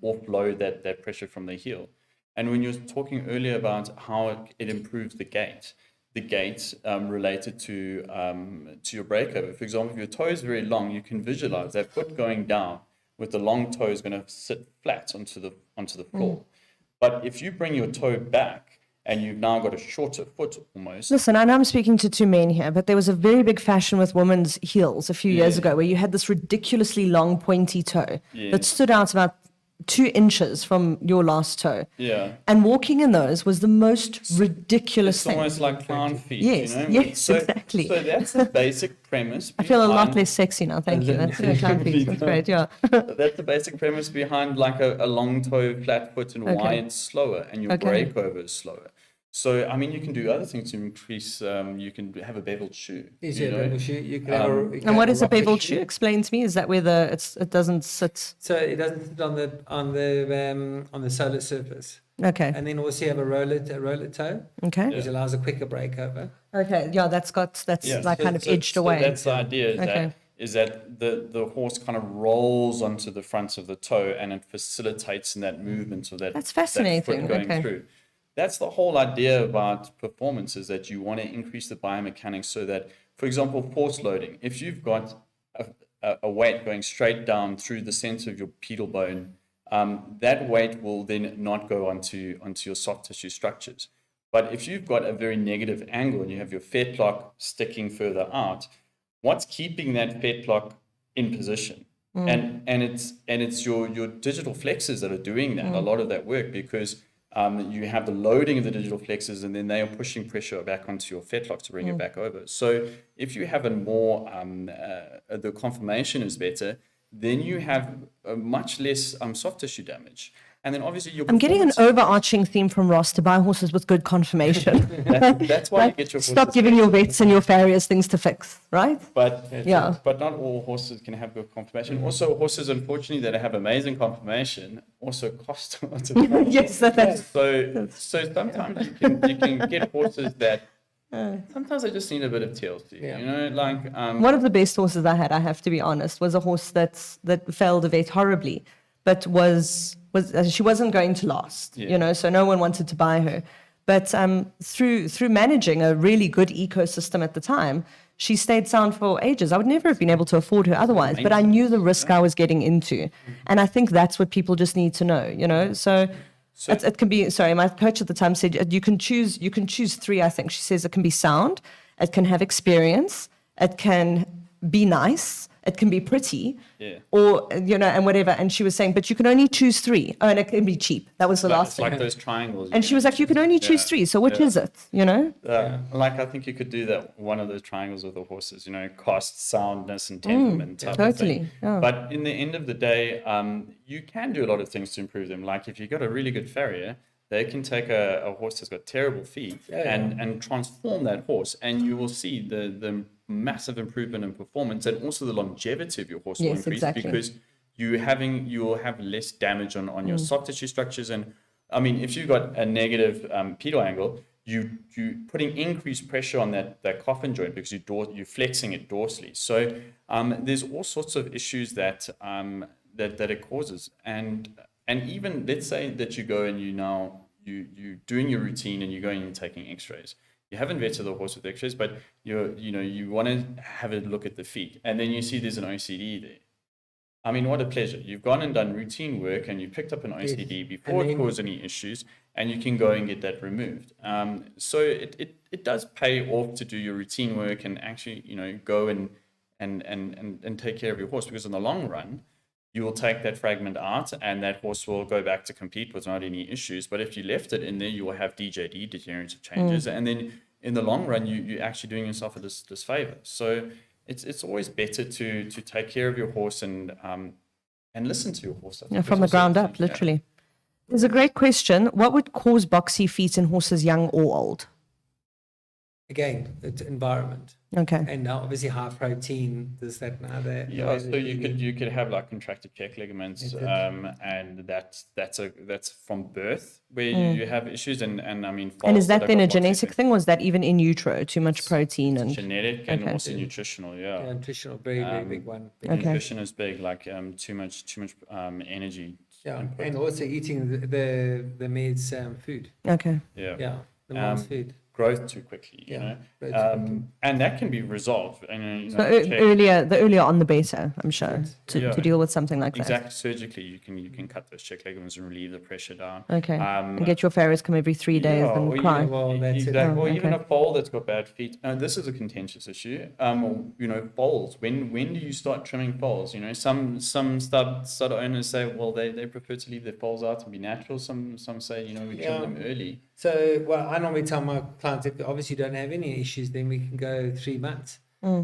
offload that pressure from the heel. And when you're talking earlier about how it improves the gait related to your breakover. For example, if your toe is very long, you can visualize that foot going down with the long toe is going to sit flat onto the floor. But if you bring your toe back and you've now got a shorter foot almost. Listen, I know I'm speaking to two men here, but there was a very big fashion with women's heels a few years ago where you had this ridiculously long pointy toe that stood out about 2 inches from your last toe. Yeah. And walking in those was the most ridiculous thing. It's almost like clown feet. Yes, you know? yes, exactly. So that's the basic premise. I feel a lot less sexy now, thank you. That's clown feet. That's great, yeah. That's the basic premise behind like a long toe, flat foot, and why it's slower and your breakover is slower. So, I mean, you can do other things to increase, you can have a beveled shoe. Is a beveled shoe? You can have and what is a beveled shoe? Explain to me. Is that where it doesn't sit? So it doesn't sit on the solar surface. Okay. And then also you have a roller toe. Okay. Which allows a quicker breakover. Okay. Yeah, that's kind of edged away. So that's the idea. Is that the horse kind of rolls onto the front of the toe and it facilitates in that movement of that. That's fascinating. That foot going through. That's the whole idea about performance, is that you want to increase the biomechanics so that, for example, force loading. If you've got a weight going straight down through the center of your pedal bone, that weight will then not go onto your soft tissue structures. But if you've got a very negative angle and you have your fetlock sticking further out, what's keeping that fetlock in position? And it's your digital flexors that are doing that, a lot of that work, because you have the loading of the digital flexors, and then they are pushing pressure back onto your fetlock to bring it back over. So if you have a more, the conformation is better, then you have a much less soft tissue damage. And then obviously your I'm getting an performance- overarching theme from Ross to buy horses with good conformation. That's why you get your horses. Stop giving your vets and your farriers things to fix, right? But Yeah. but not all horses can have good conformation. Also, horses, unfortunately, that have amazing conformation also cost a lot of money. Yes, that's So sometimes you can get horses that sometimes they just need a bit of TLC. Yeah. You know, like one of the best horses I had, I have to be honest, was a horse that failed a vet horribly, but was she wasn't going to last, Yeah. you know, so no one wanted to buy her. But through managing a really good ecosystem at the time, she stayed sound for ages. I would never have been able to afford her otherwise, but I knew the risk I was getting into. And I think that's what people just need to know, you know. So it can be, sorry, my coach at the time said you can choose 3, I think. She says it can be sound, it can have experience, it can be nice, it can be pretty, or, you know, and whatever. And she was saying, but you can only choose 3. Oh, and it can be cheap. That was the last it's thing. like those triangles. And she was like, you can only choose 3. So which is it, you know? Like I think you could do that, one of those triangles with the horses, you know, cost, soundness, and temperament type of totally, thing. yeah. But in the end of the day, you can do a lot of things to improve them. Like if you've got a really good farrier, they can take a horse that's got terrible feet and transform that horse, and you will see the massive improvement in performance, and also the longevity of your horse will Yes, increase exactly. because you will have less damage on your soft tissue structures. And I mean, if you've got a negative pedal angle, you putting increased pressure on that coffin joint because you're flexing it dorsally. So there's all sorts of issues that it causes. And even let's say that you go and you're doing your routine and you're going and taking x-rays. You haven't vetted the horse with x-rays, but you want to have a look at the feet, and then you see there's an OCD there. I mean, what a pleasure. You've gone and done routine work and you picked up an OCD before it caused any issues, and you can go and get that removed. So it does pay off to do your routine work and actually, go and take care of your horse, because in the long run, you will take that fragment out and that horse will go back to compete without any issues. But if you left it in there, you will have DJD, degenerative changes. And then in the long run, you're actually doing yourself a disfavor. So it's always better to take care of your horse and listen to your horse. From the ground up, literally. There's a great question. What would cause boxy feet in horses young or old? Again, it's environment. Okay. And now obviously high protein, this, that, and other. Yeah, so you could have like contracted check ligaments, and that's from birth where you have issues, and I mean. And is that then a got boxy genetic feet. thing, or is that even in utro, too much protein and Genetic and Okay. also nutritional, Yeah, nutritional, very big one. Okay. Nutrition is big, like too much energy. Yeah, input. and also eating the maid's food. okay? Yeah, the mom's food. Growth too quickly, Yeah, growth too quickly. and that can be resolved. And, So earlier on the better, I'm sure, Yeah. to deal with something like that. exactly, surgically you can cut those check ligaments and relieve the pressure down. Okay. And get your farriers come every 3 days Yeah, and or cry. Well, that's it. exactly. Oh, Or even okay. a foal that's got bad feet. This is a contentious issue. Foals. When do you start trimming foals? Some stud owners say, well, they prefer to leave their foals out and be natural. Some say, we trim them early. So, well, I normally tell my clients, if obviously you don't have any issues, then we can go 3 months.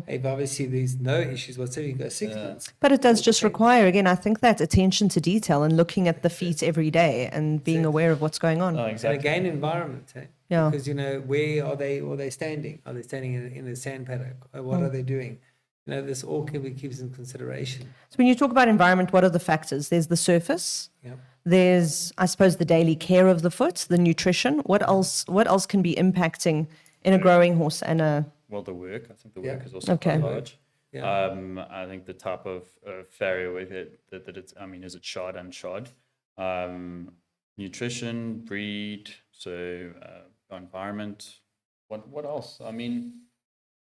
If obviously there's no issues whatsoever, you can go 6 months. But it does just require, again, I think that attention to detail and looking at the feet every day and being aware of what's going on. Oh, And exactly. again, environment. Yeah. Because, where are they standing? Are they standing in the sand paddock? Or what are they doing? This all can be keeps in consideration. So when you talk about environment, what are the factors? There's the surface. Yeah. There's, I suppose, the daily care of the foot, the nutrition. What else can be impacting in a growing horse and a... Well, the work. I think the Yeah. work is also Okay. quite large. Yeah. I think the type of farrier with it, that it's, is it shod, unshod? Nutrition, breed, so environment. What else?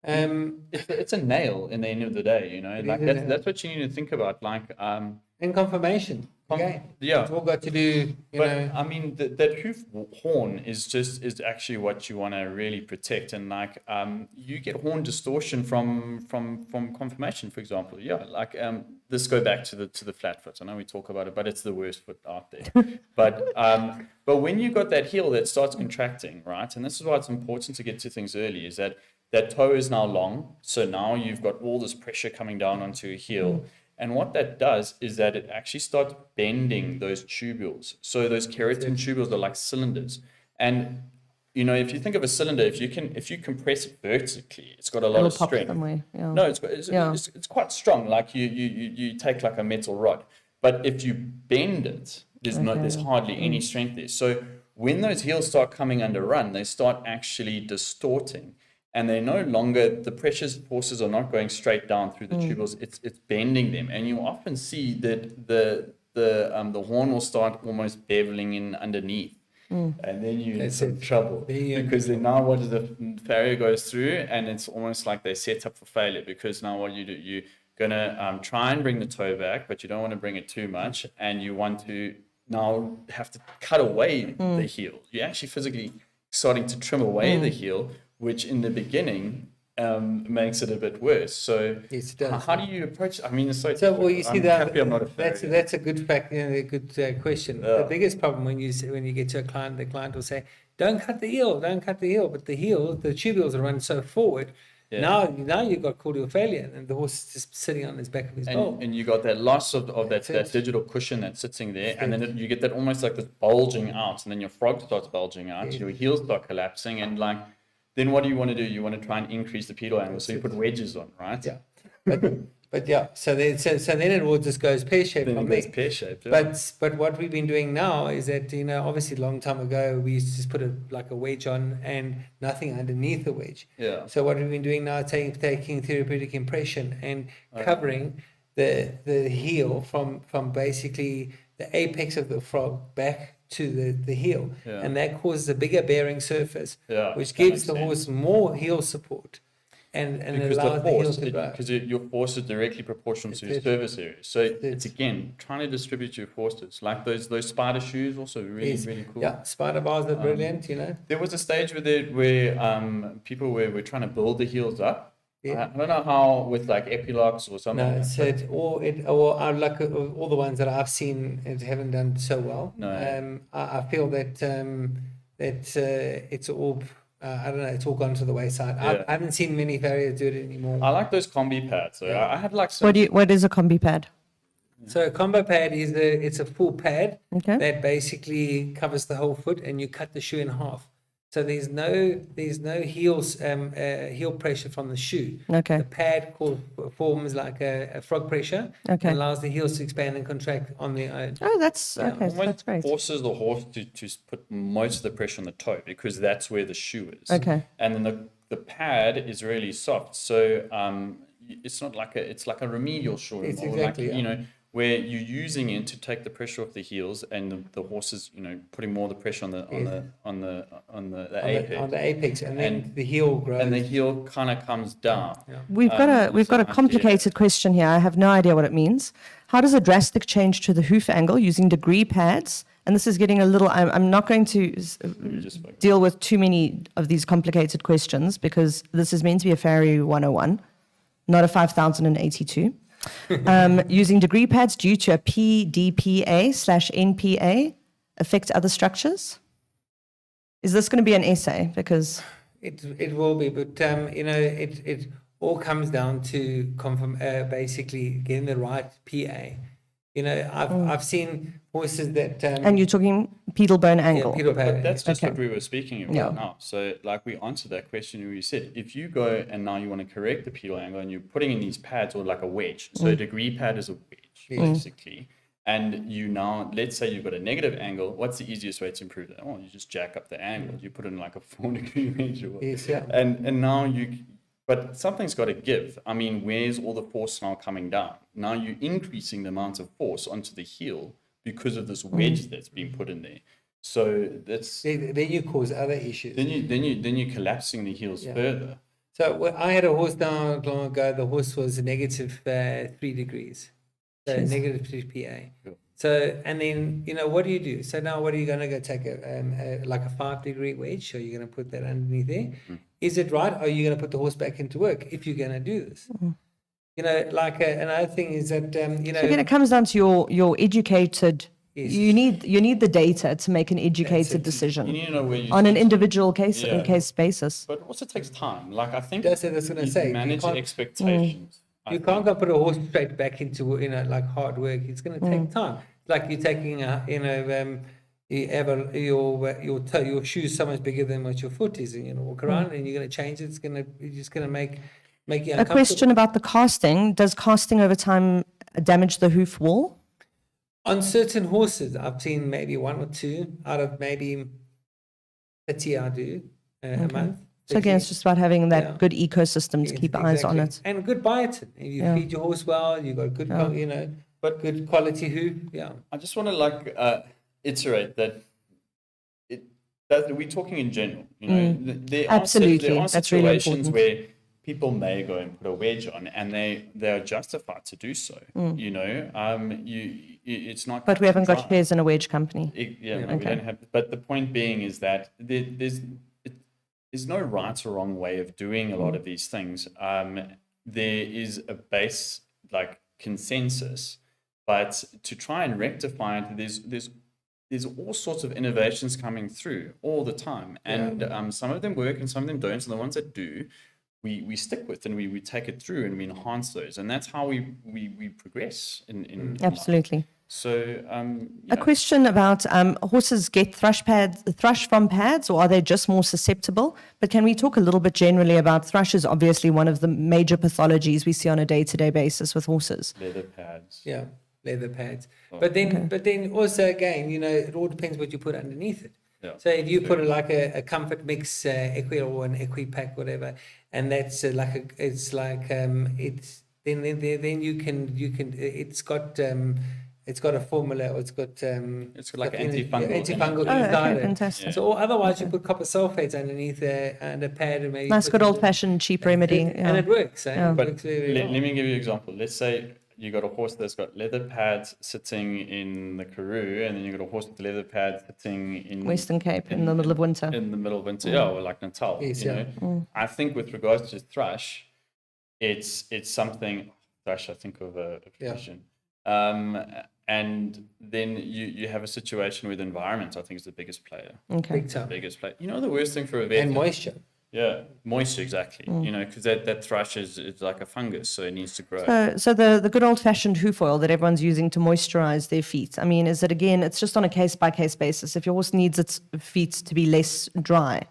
It's a nail in the end of the day, It like is a nail. that's what you need to think about, like And confirmation. Okay. Yeah. It's all got to do, But know. I mean, that hoof horn is actually what you want to really protect, and like you get horn distortion from conformation, for example. Yeah, like this go back to the flat foot. I know we talk about it, but it's the worst foot out there. but when you got that heel that starts contracting, right, and this is why it's important to get to things early, is that toe is now long, so now you've got all this pressure coming down onto your heel. And what that does is that it actually starts bending those tubules. So those keratin tubules are like cylinders. And, you know, if you think of a cylinder, if you compress it vertically, it's got a lot of strength. Yeah. No, it's quite strong. Like you take like a metal rod. But if you bend it, there's hardly any strength there. So when those heels start coming under run, they start actually distorting. And they're no longer, the forces are not going straight down through the tubules, it's bending them. And you often see that the horn will start almost beveling in underneath. And then you're in some trouble. Because then now what does the farrier goes through, and it's almost like they're set up for failure, because now what you do, you're going to try and bring the toe back, but you don't want to bring it too much, and you want to now have to cut away the heel. You're actually physically starting to trim away the heel, which in the beginning makes it a bit worse. So yes, it does. How do you approach? I mean, it's so. Well, you see I'm not a that's a good fact, a good question. The biggest problem when you get to a client, the client will say, "Don't cut the heel, but the tubules are run so forward." Yeah. Now you've got cordial failure, and the horse is just sitting on his back of his bowl. And you got that loss of that digital cushion that's sitting there, and then you get that almost like this bulging out, and then your frog starts bulging out, your heels start collapsing, and like, then what do you want to do? You want to try and increase the pedal angle, so you put wedges on, right? Yeah. But yeah, so then it all just goes pear-shaped from there. Pear-shaped, yeah. But what we've been doing now is that, obviously a long time ago, we used to just put a wedge on and nothing underneath the wedge. Yeah. So what we've been doing now, taking therapeutic impression and covering the heel from basically the apex of the frog back to the heel. Yeah. And that causes a bigger bearing surface, which gives the horse more heel support. And because allows the heel to grow. Because your force is directly proportional to your service area. So it's again trying to distribute your forces. Like those spider shoes, also really cool. Yeah, spider bars are brilliant. There was a stage where people were trying to build the heels up. Yeah. I don't know how, with like epilogues or something. No, so all the ones that I've seen haven't done so well. No. I feel that it's all. I don't know, it's all gone to the wayside. Yeah. I haven't seen many farriers do it anymore. I like those combi pads. So I had like some... What is a combi pad? So a combo pad it's a full pad that basically covers the whole foot, and you cut the shoe in half. So there's no heel pressure from the shoe. Okay. The pad forms like a frog pressure. Okay. And allows the heels to expand and contract on their own. Oh, that's okay. So that's great. Forces the horse to put most of the pressure on the toe, because that's where the shoe is. Okay. And then the pad is really soft. So it's not like it's like a remedial shoe. It's or exactly, like, where you're using it to take the pressure off the heels, and the horse is, putting more of the pressure on the apex. On the apex, and then the heel grows. And the heel kind of comes down. Yeah. We've got a complicated question here. I have no idea what it means. How does a drastic change to the hoof angle using degree pads? And this is getting a little. I'm not going to deal with too many of these complicated questions, because this is meant to be a Farriery 101, not a 5082. Using degree pads due to a PDPA/NPA affect other structures? Is this going to be an essay? Because it will be, but it all comes down to basically getting the right PA. I've seen horses that and you're talking pedal bone angle. Pedal bone. But that's just what we were speaking about now. So like we answered that question where you said, if you go and now you want to correct the pedal angle and you're putting in these pads, or like a wedge. So a degree pad is a wedge, basically. And you now, let's say you've got a negative angle, what's the easiest way to improve that? Well, you just jack up the angle. You put in like a 4-degree wedge. Yes, yeah. And now but something's got to give. I mean, where's all the force now coming down? Now you're increasing the amount of force onto the heel because of this wedge that's been put in there. So that's then you cause other issues. Then you're collapsing the heels further. So I had a horse down long ago. The horse was negative 3 degrees, so negative 3 PA. Cool. So, and then, what do? So now what are you going to go take like a 5-degree wedge? Are you going to put that underneath there? Is it right? Are you going to put the horse back into work if you're going to do this? Another thing is that, So again, it comes down to your educated. Yes. You need the data to make an educated decision You need to know where you on an sit. individual case basis. But it also takes time. Like I think That's what I was going to you say. manage expectations. You can't go put a horse straight back into like hard work. It's going to take time. Like you're taking you have your shoes so much bigger than what your foot is, and walk around and you're going to change it. You're just going to make you A uncomfortable. question about the casting: does casting over time damage the hoof wall? On certain horses, I've seen maybe 1 or 2 out of maybe 30 I do a month. So again, it's just about having that Yeah. good ecosystem to keep eyes on it. And good biotin. If you feed your horse well, you got good, good quality hoof. Yeah. I just want to iterate that we're talking in general. There Absolutely. are That's really situations important. where people may go and put a wedge on, and they are justified to do so. It's not. But we haven't got dry. shares in a wedge company. We don't have. But the point being is that there's no right or wrong way of doing a lot of these things. There is a base consensus, but to try and rectify it, there's all sorts of innovations coming through all the time, and some of them work and some of them don't. And the ones that do, we stick with and we take it through and we enhance those, and that's how we progress in Absolutely. life. So A question about horses get thrush from pads, or are they just more susceptible? But can we talk a little bit generally about thrush is obviously one of the major pathologies we see on a day-to-day basis with horses. leather pads. Yeah. Leather pads. But then also again, it all depends what you put underneath it. Yeah. So if you put a comfort mix equi or an equi pack, whatever, and that's then you can it's got a formula, or it's got like antifungal Oh, inside okay, it. fantastic. So otherwise you put copper sulfates underneath and a pad and maybe Nice, put good old-fashioned cheap remedy. and it works. Eh? It But works very let well. me give you an example. Let's say you got a horse that's got leather pads sitting in the Karoo, and then you got a horse with leather pads sitting in Western Cape in the middle of winter. In the middle of winter, or like Natal. Yes, I think with regards to thrush, it's something. Thrush, I think of a question. And then you have a situation with environment. I think is the biggest player. Okay. Big time. Biggest player. The worst thing for a vet. And moisture. Yeah, moisture, exactly. Because that thrush is like a fungus, so it needs to grow. So the good old-fashioned hoof oil that everyone's using to moisturize their feet, I mean, is it again, it's just on a case-by-case basis. If your horse needs its feet to be less dry,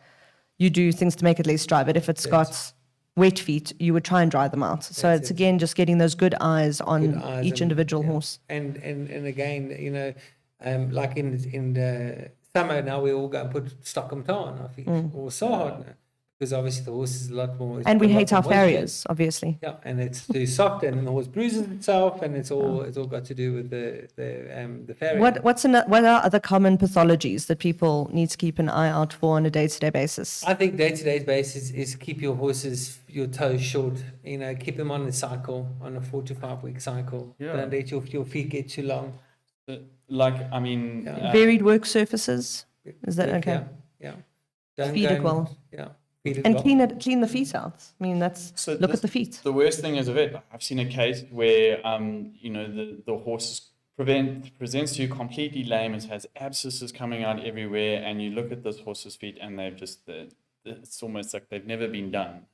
you do things to make it less dry. But if it's got wet feet, you would try and dry them out. So it's again just getting those good eyes on each individual horse. And again, like in the summer now, we all go and put Stockholm tar on our feet or saw hardener, because obviously the horse is a lot more. And we hate our moisture. farriers, obviously. Yeah, and it's too soft, and then the horse bruises itself, and it's all got to do with the farrier. What are other common pathologies that people need to keep an eye out for on a day-to-day basis? I think day-to-day basis is keep your toes short. Keep them on the cycle, on a 4 to 5 week cycle. Yeah. Don't let your feet get too long. Varied work surfaces? Is that okay? Yeah. Don't Feed go it and- well. Yeah. Feed it And well. clean the feet out. I mean, look at the feet. The worst thing is a vet. I've seen a case where the horse presents to you completely lame, it has abscesses coming out everywhere, and you look at this horse's feet and they've just it's almost like they've never been done.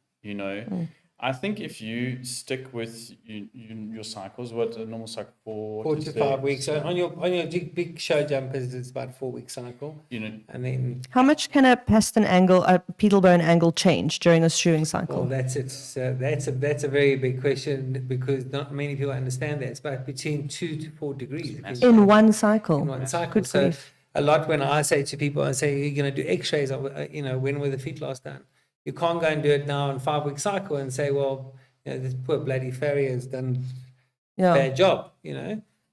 I think if you stick with your cycles, what a normal cycle 4 to 5 weeks. So on your big show jumpers, it's about 4 week cycle. And then How much can a pedal bone angle change during a shoeing cycle? that's it. So that's a very big question, because not many people understand that. It's about between 2 to 4 degrees In one cycle? in one cycle. Good So grief. a lot when I say to people, I say, you're going to do X-rays of, when were the feet last done? You can't go and do it now in 5 week cycle and say, well, this poor bloody farrier has done a bad job,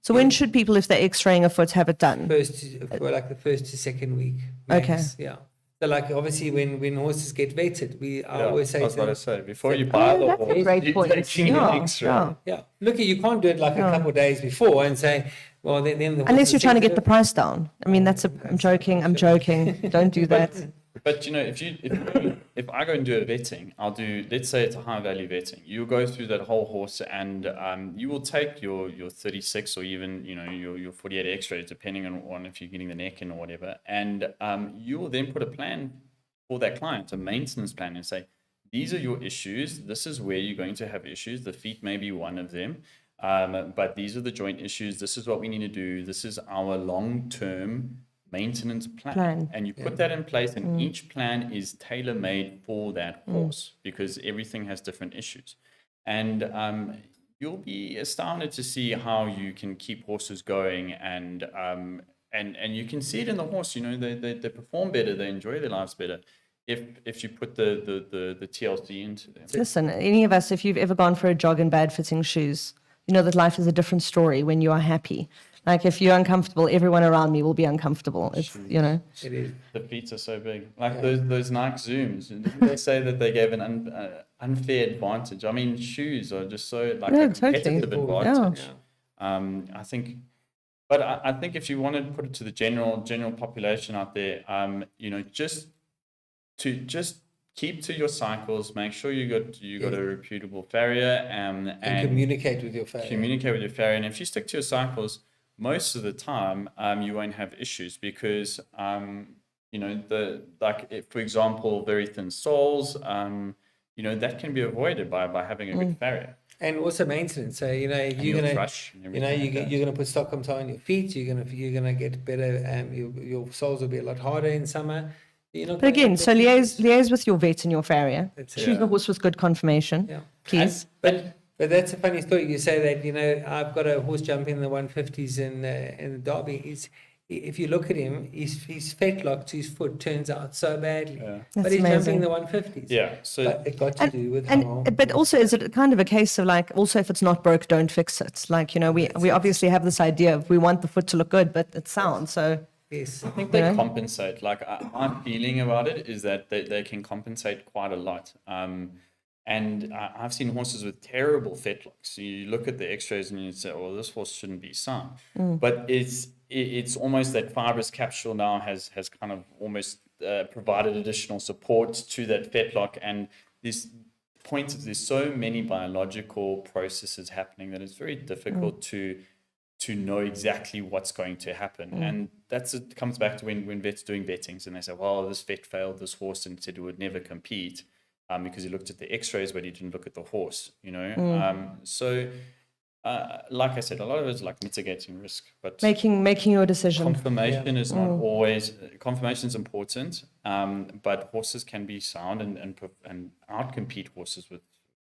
So when should people, if they're x-raying a foot, have it done? for like the 1st to 2nd week. Max. Okay. Yeah. So like obviously when horses get vetted, I always say I was to them, about to say, before you buy the that's a horse, great you're point. taking an X-ray. yeah, look, you can't do it like a couple of days before and say, Well, then the Unless you're trying to get the sensitive. price down. I mean, I'm joking. Don't do that. But if I go and do a vetting, let's say it's a high value vetting. You'll go through that whole horse, and you will take your 36 or even your 48 X-rays, depending on if you're getting the neck in or whatever, and you will then put a plan for that client, a maintenance plan, and say, these are your issues. This is where you're going to have issues. The feet may be one of them, but these are the joint issues. This is what we need to do. This is our long-term maintenance plan. And you put that in place, and each plan is tailor-made for that horse because everything has different issues. And you'll be astounded to see how you can keep horses going, and you can see it in the horse. They perform better, they enjoy their lives better if you put the TLC into them. Listen, any of us, if you've ever gone for a jog in bad fitting shoes, you know that life is a different story when you are happy. Like if you're uncomfortable, everyone around me will be uncomfortable. It's, It is. The feet are so big. Like those Nike Zooms. They say that they gave an unfair advantage. I mean, shoes are just so a competitive advantage. Yeah. I think, but I think if you want to put it to the general population out there, just keep to your cycles. Make sure you got a reputable farrier, and communicate with your farrier. And if you stick to your cycles, most of the time, you won't have issues because, for example, very thin soles, that can be avoided by having a good farrier. And also maintenance. So you're gonna put Stockholm tie on your feet. You're gonna get better. Your soles will be a lot harder in summer. But again, so liaise with your vet and your farrier. Choose the horse with good confirmation, please. But that's a funny story. You say that, I've got a horse jumping in the 150s in the Derby. If you look at him, his fetlock to his foot turns out so badly. Yeah. But he's jumping in the 150s. Yeah. So but it got to do with but also, is it kind of a case of also if it's not broke, don't fix it? We obviously have this idea of we want the foot to look good, but it's sound. So yes. I think they compensate. My feeling about it is that they can compensate quite a lot. And I've seen horses with terrible fetlocks. So you look at the X-rays and you say, "Well, this horse shouldn't be sound." But it's almost that fibrous capsule now has kind of almost provided additional support to that fetlock. And this point is there's so many biological processes happening that it's very difficult to know exactly what's going to happen. And it comes back to when vets doing vettings and they say, "Well, this vet failed this horse and said it would never compete." Because he looked at the X-rays, but he didn't look at the horse, So, like I said, a lot of it's like mitigating risk, but making your decision. Confirmation is not always. Confirmation is important, but horses can be sound and outcompete horses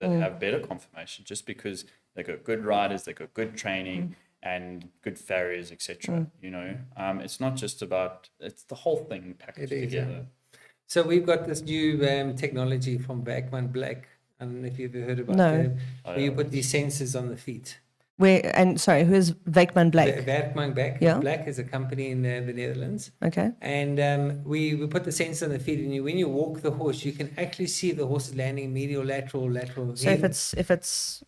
that have better confirmation just because they got good riders, they got good training. And good farriers, etc. It's not just about, it's the whole thing packaged together. So we've got this new technology from Beckman Black. I don't know if you've ever heard about it. Where you put these sensors on the feet. Who is Beckman Black? Beckman Black is a company in the Netherlands. Okay. And we put the sensor on the feet, and when you walk the horse, you can actually see if the horse is landing medial, lateral. So if it's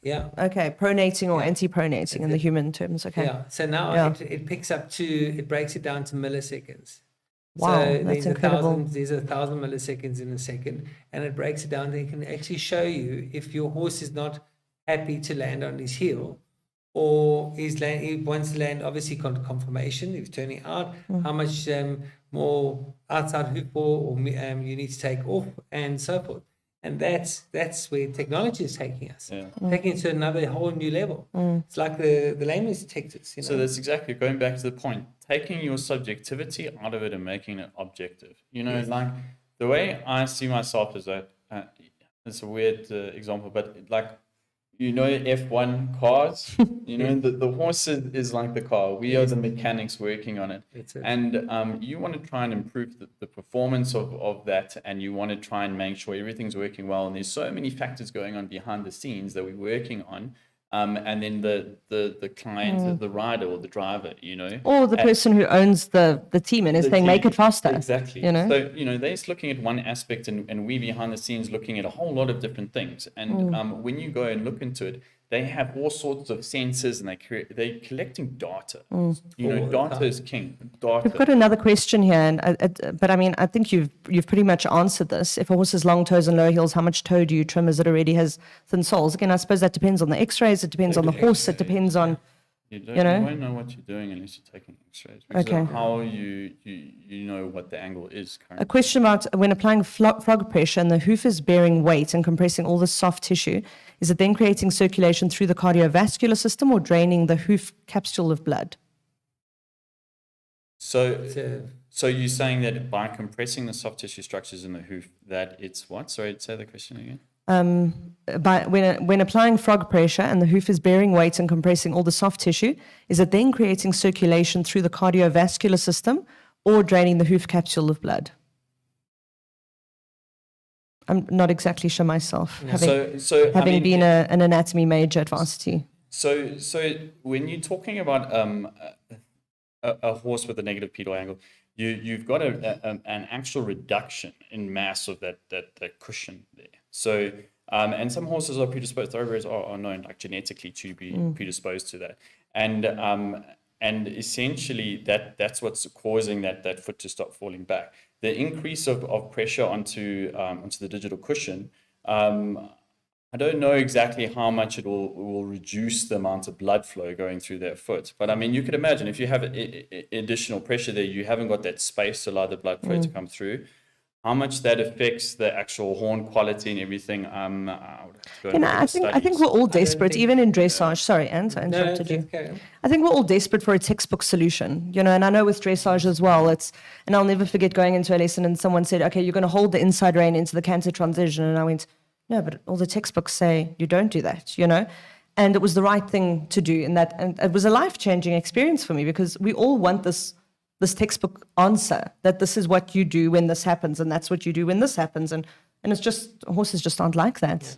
pronating or anti-pronating in the human terms. Okay. Yeah. So now it picks up it breaks it down to milliseconds. Wow, so that's incredible. There's 1,000 milliseconds in a second, and it breaks it down. It can actually show you if your horse is not happy to land on his heel, or he wants to land, obviously confirmation, if he's turning out, how much more outside hoof ball or you need to take off, and so forth. And that's where technology is taking us, taking it to another whole new level. It's like the lameness detectors. So that's exactly, going back to the point, taking your subjectivity out of it and making it objective. Like the way I see myself is that, it's a weird example, but F1 cars, the horse is like the car. We are the mechanics working on it. And you want to try and improve the performance of that, and you want to try and make sure everything's working well. And there's so many factors going on behind the scenes that we're working on. And then the client, the rider or the driver, or the person who owns the team and is saying, make it faster. Exactly. So, they're just looking at one aspect, and we behind the scenes looking at a whole lot of different things. And when you go and look into it, they have all sorts of sensors, and they're collecting data. You know, All the data time. is king. Data. We've got another question here, but I mean, I think you've pretty much answered this. If a horse has long toes and low heels, how much toe do you trim as it already has thin soles? Again, I suppose that depends on the X-rays. It depends on the horse. It depends on, You you know? won't know what you're doing unless you're taking X-rays. Because Okay. of how you know what the angle is currently. A question about when applying frog pressure and the hoof is bearing weight and compressing all the soft tissue, is it then creating circulation through the cardiovascular system or draining the hoof capsule of blood? So So you're saying that by compressing the soft tissue structures in the hoof, that it's what? Sorry, say the question again. When applying frog pressure and the hoof is bearing weight and compressing all the soft tissue, is it then creating circulation through the cardiovascular system or draining the hoof capsule of blood? I'm not exactly sure myself, having been an anatomy major at varsity. So when you're talking about a horse with a negative pedal angle, you've got an actual reduction in mass of that cushion there. So and some horses are predisposed, thoroughbreds are known like genetically to be predisposed to that, and essentially that's what's causing that foot to stop falling back. The increase of pressure onto the digital cushion. I don't know exactly how much it will reduce the amount of blood flow going through that foot. But I mean, you could imagine if you have additional pressure there, you haven't got that space to allow the blood flow to come through. How much that affects the actual horn quality and everything, I would have to go and look at the I think studies. we're all desperate, think- even in dressage. Sorry, Ant, I interrupted you. okay. I think we're all desperate for a textbook solution, you know, and I know with dressage as well, and I'll never forget going into a lesson and someone said, okay, you're going to hold the inside rein into the canter transition. And I went, no, but all the textbooks say you don't do that, you know? And it was the right thing to do. And it was a life-changing experience for me because we all want this textbook answer, that this is what you do when this happens and that's what you do when this happens. And it's just, horses just aren't like that.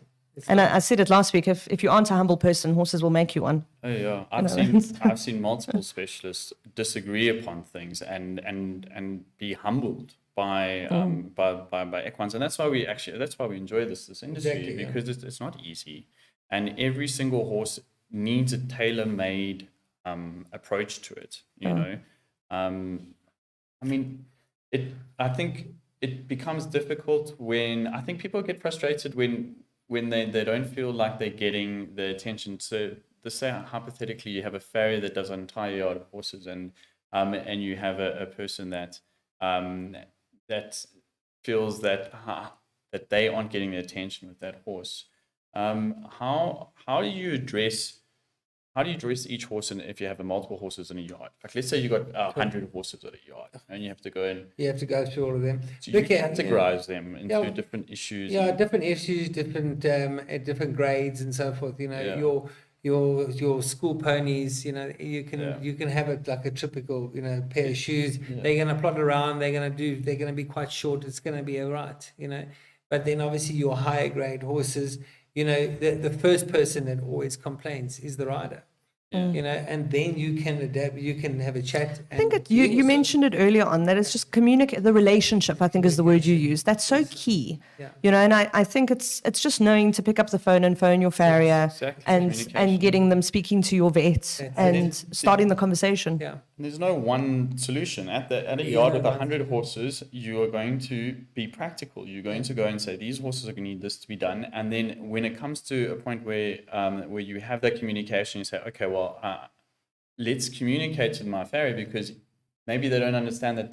And I said it last week, if you aren't a humble person, horses will make you one. Oh yeah, I've seen multiple specialists disagree upon things and be humbled by equines, and that's why we enjoy this industry. Exactly, yeah. Because it's not easy, and every single horse needs a tailor-made approach to it. You know, I mean, I think it becomes difficult when I think people get frustrated when they don't feel like they're getting the attention. So let's say hypothetically you have a farrier that does an entire yard of horses, and you have a person that feels that they aren't getting the attention with that horse. How do you address each horse if you have multiple horses in a yard? Like let's say you got 100 horses at a yard, and you have to go and You have to go through all of them. so you categorize them into different issues. Yeah, different issues, different grades and so forth. You know, your school ponies. You know, you can have it like a typical pair of shoes. Yeah. They're going to plod around. They're going to be quite short. It's going to be all right. You know, but then obviously your higher grade horses. You know, the first person that always complains is the rider. You know, and then you can adapt. You can have a chat. I think you mentioned it earlier on that it's just communicate. The relationship, I think, is the word you use. That's so key. Yeah. You know, and I think it's just knowing to pick up the phone and phone your farrier Exactly. and Communication. getting them speaking to your vet That's and it. starting the conversation. Yeah. There's no one solution. At a yard with 100 horses, you are going to be practical. You're going to go and say, these horses are going to need this to be done. And then when it comes to a point where you have that communication, you say, okay, well, let's communicate to my farrier because maybe they don't understand that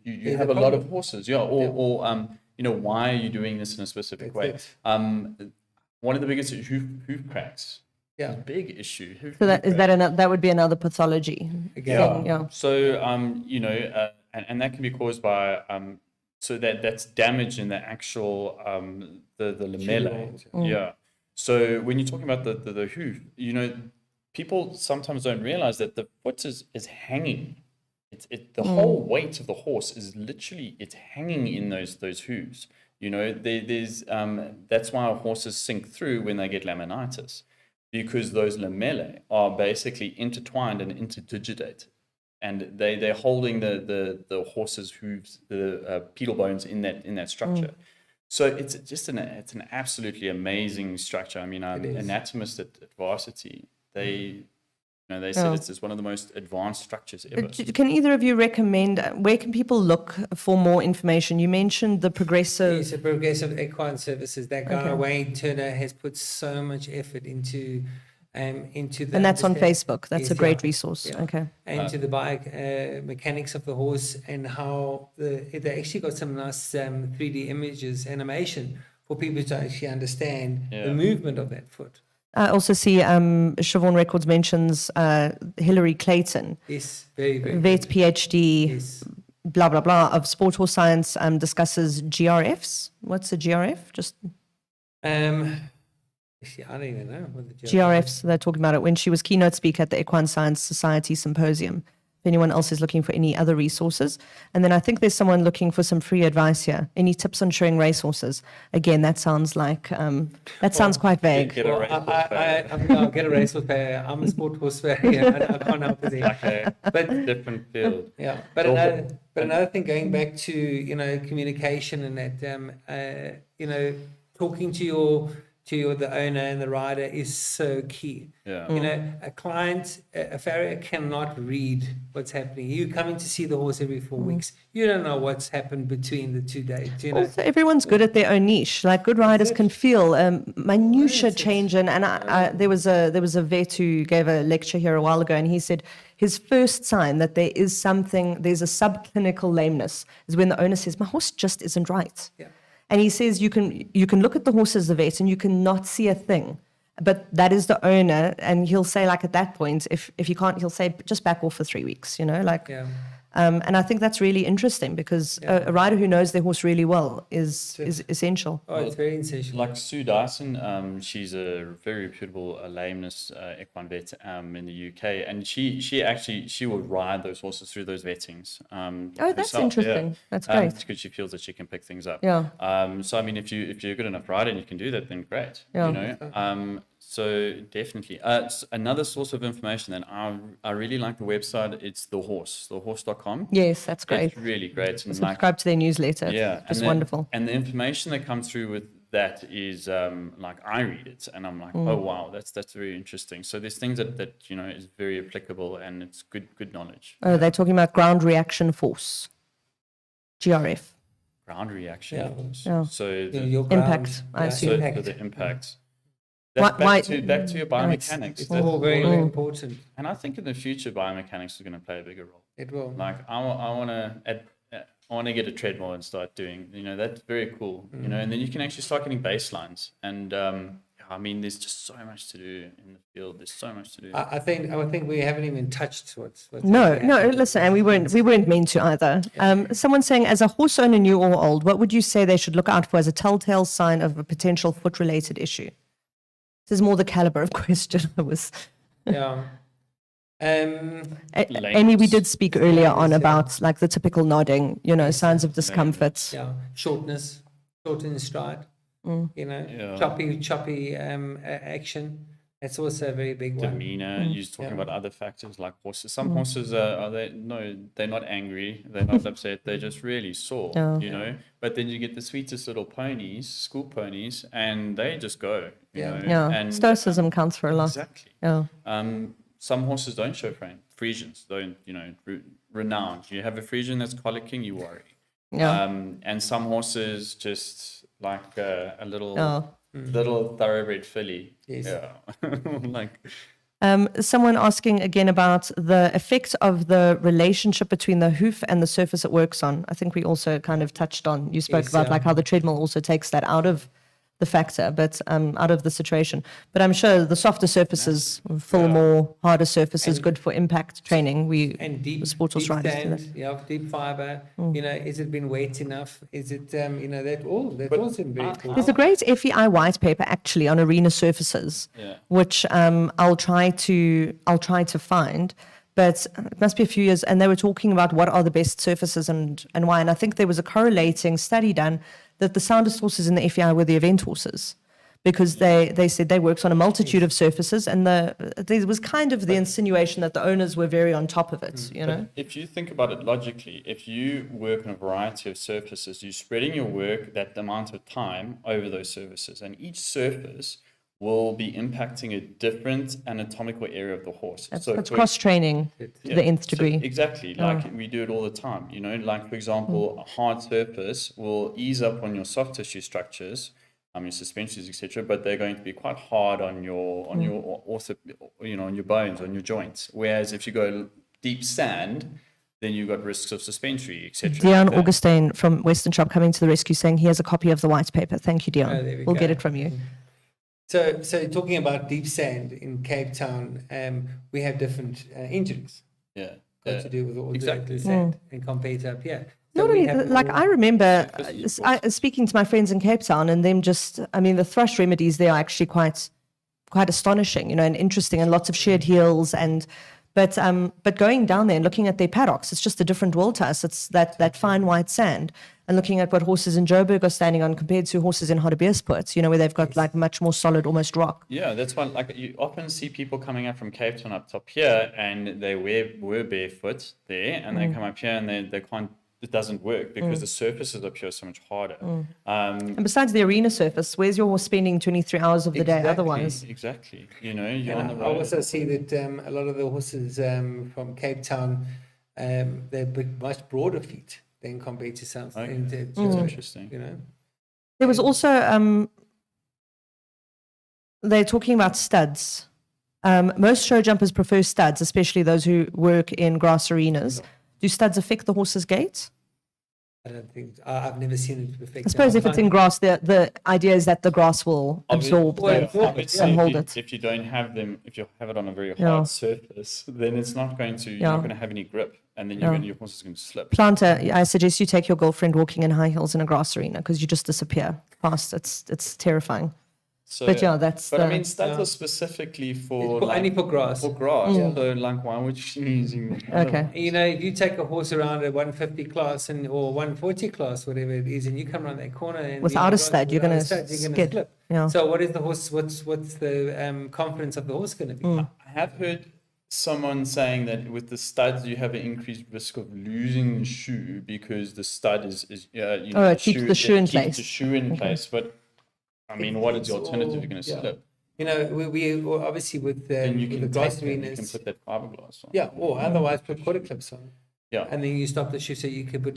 you have a lot of horses. Yeah, or why are you doing this in a specific way? One of the biggest hoof cracks. Yeah. Big issue. So that would be another pathology. Again. Yeah. So and that can be caused by so that's damage in the actual the lamellae. Yeah. So when you're talking about the hoof, people sometimes don't realize that the foot is hanging. The whole weight of the horse is literally it's hanging in those hooves. There's that's why horses sink through when they get laminitis. Because those lamellae are basically intertwined and interdigitated, and they're holding the horse's hooves, the pedal bones in that structure. So it's just it's an absolutely amazing structure. I mean, is. anatomists at varsity, they said it's one of the most advanced structures ever. Can either of you recommend, where can people look for more information? You mentioned the Progressive. Yes, a Progressive Equine Services. That guy, Wayne Turner, has put so much effort into the... And that's on Facebook. That's Yes, a great yeah. resource. Yeah. Okay. And to the biomechanics of the horse, and how they actually got some nice 3D images, animation, for people to actually understand the movement of that foot. I also see Siobhan Records mentions Hilary Clayton, Yes, very, very vet good. PhD, Yes. blah, blah, blah, of sport horse science, discusses GRFs. What's a GRF? Just Actually, I don't even know what the GRFs, they're talking about it when she was keynote speaker at the Equine Science Society Symposium. If anyone else is looking for any other resources. And then I think there's someone looking for some free advice here. Any tips on showing racehorses? Again, that sounds like, sounds quite vague. Get a Well, racehorse farrier. I'll get a racehorse farrier. I'm a sport horse farrier. I can't help it. Okay, But different field. yeah, but another thing, going back to communication and that talking to the owner and the rider is so key. Yeah. A client, a farrier cannot read what's happening. You coming to see the horse every 4 weeks. You don't know what's happened between the 2 days. Also, everyone's good at their own niche. Like good riders can feel minutia change. And there was a vet who gave a lecture here a while ago, and he said his first sign that there's a subclinical lameness is when the owner says, "My horse just isn't right." Yeah. And he says you can look at the horse as the vet and you cannot see a thing, but that is the owner, and he'll say, like, at that point, if you can't, he'll say, just back off for 3 weeks, like. Yeah. And I think that's really interesting because a rider who knows their horse really well is essential. Oh, it's very essential. Like Sue Dyson, she's a very reputable lameness equine vet in the UK, and she will ride those horses through those vettings. That's herself, interesting. yeah. That's great. Because she feels that she can pick things up. Yeah. So I mean, if you're a good enough rider and you can do that, then great. Yeah. So definitely. Another source of information, then I really like the website. It's thehorse.com. Yes, that's great. It's really great. And Subscribe to their newsletter. yeah, Just and wonderful. And the information that comes through with that is like I read it and I'm like, oh wow, that's very interesting. So there's things that is very applicable, and it's good knowledge. Oh, they're talking about ground reaction force, GRF. Ground reaction. Yeah. force. Yeah. So Your Impact, I assume. so the impact. Why- Back to your biomechanics. It's all very, very important. And I think in the future, biomechanics is going to play a bigger role. It will. Like I want to get a treadmill and start doing, that's very cool, and then you can actually start getting baselines. And I mean, there's just so much to do in the field. There's so much to do. I think we haven't even touched what's No, happening. listen, and we weren't meant to either. Someone saying, as a horse owner, new or old, what would you say they should look out for as a telltale sign of a potential foot-related issue? This is more the caliber of question I was. Yeah. Amy, we did speak earlier on about like the typical nodding, signs of discomfort. Yeah. Shortness, short in stride. Yeah. Choppy action. That's also a very big one. Demeanor. You're talking about other factors like horses. Some horses they're not angry, they're not upset, they're just really sore. But then you get the sweetest little ponies, school ponies, and they just go. Yeah, And stoicism counts for a lot. exactly. Yeah. Some horses don't show Friesians don't, renowned. You have a Friesian that's colicking, you worry. Yeah. And some horses just like a little thoroughbred filly. Yes. Yeah. Someone asking again about the effect of the relationship between the hoof and the surface it works on. I think we also kind of touched on. You spoke about like how the treadmill also takes that out of the factor, but out of the situation. But I'm sure the softer surfaces, more harder surfaces, good for impact training. And deep sports riders do that. sand, deep fiber. Is it been wet enough? Is it that's also very important. There's a great FEI white paper actually on arena surfaces, which I'll try to find. But it must be a few years, and they were talking about what are the best surfaces and why. And I think there was a correlating study done that the soundest horses in the FEI were the event horses, because they said they worked on a multitude of surfaces, and there was kind of the insinuation that the owners were very on top of it, you know. If you think about it logically, if you work on a variety of surfaces, you're spreading your work that amount of time over those surfaces, and each surface will be impacting a different anatomical area of the horse. That's cross-training to the nth degree. Exactly, like we do it all the time. You know, like for example, a hard surface will ease up on your soft tissue structures, your suspensions, etc. But they're going to be quite hard on your also, you know, on your bones, on your joints. Whereas if you go deep sand, then you've got risks of suspensory, etc. Dion Augustine from Western Shop coming to the rescue, saying he has a copy of the white paper. Thank you, Dion. There we We'll go. get it from you. So talking about deep sand in Cape Town, we have different injuries. Yeah. Got to do with all Exactly. the sand and compared to up here. So Not we only, have like all- I remember Surfaces, speaking to my friends in Cape Town, and them just, I mean, the thrush remedies there are actually quite astonishing, you know, and interesting, and lots of shared heels, and but going down there and looking at their paddocks, it's just a different world to us. It's that fine white sand, and looking at what horses in Joburg are standing on compared to horses in Hartbeespoort, you know, where they've got like much more solid, almost rock. Yeah, that's why, like, you often see people coming up from Cape Town up top here, and they were barefoot there, and they come up here and they can't. It doesn't work because the surfaces up here are so much harder. And besides the arena surface, where's your horse spending 23 hours of the day Exactly. otherwise? Exactly. You know, you're on the And I road. also see that a lot of the horses from Cape Town, they're much broader feet than compared to some. Okay. That's That's interesting. You know, There was also, they're talking about studs. Most show jumpers prefer studs, especially those who work in grass arenas. Do studs affect the horse's gait? I don't think I've never seen it affect. I suppose if it's in grass, the idea is that the grass will absorb Well, the, Obviously, and if hold you, it. if you don't have them, if you have it on a very hard Yeah. surface, then it's not going to. You're Yeah. not going to have any grip, and then your horse is going to slip. Planter, I suggest you take your girlfriend walking in high heels in a grass arena because you just disappear fast. It's terrifying. So, But yeah, that's But I the- mean, studs are specifically for only for grass. For grass. So, like, why would you be using? Okay. You know, if you take a horse around a 150 class or 140 class, whatever it is, and you come around that corner and Without a stud, you're without gonna a stud, you're skid. slip. Yeah. So what is the horse? What's the confidence of the horse going to be? Mm. I have heard someone saying that with the studs you have an increased risk of losing the shoe because the stud is you know, Oh, it keeps the shoe in keeps place. the shoe in place. But I mean, what is the alternative? You're going to Yeah. slip. You know, we obviously with Then you with can the take grass them, you can arenas. put that fiberglass on. Yeah, or otherwise put quarter clips on. Yeah. And then you stop the shoe so you could put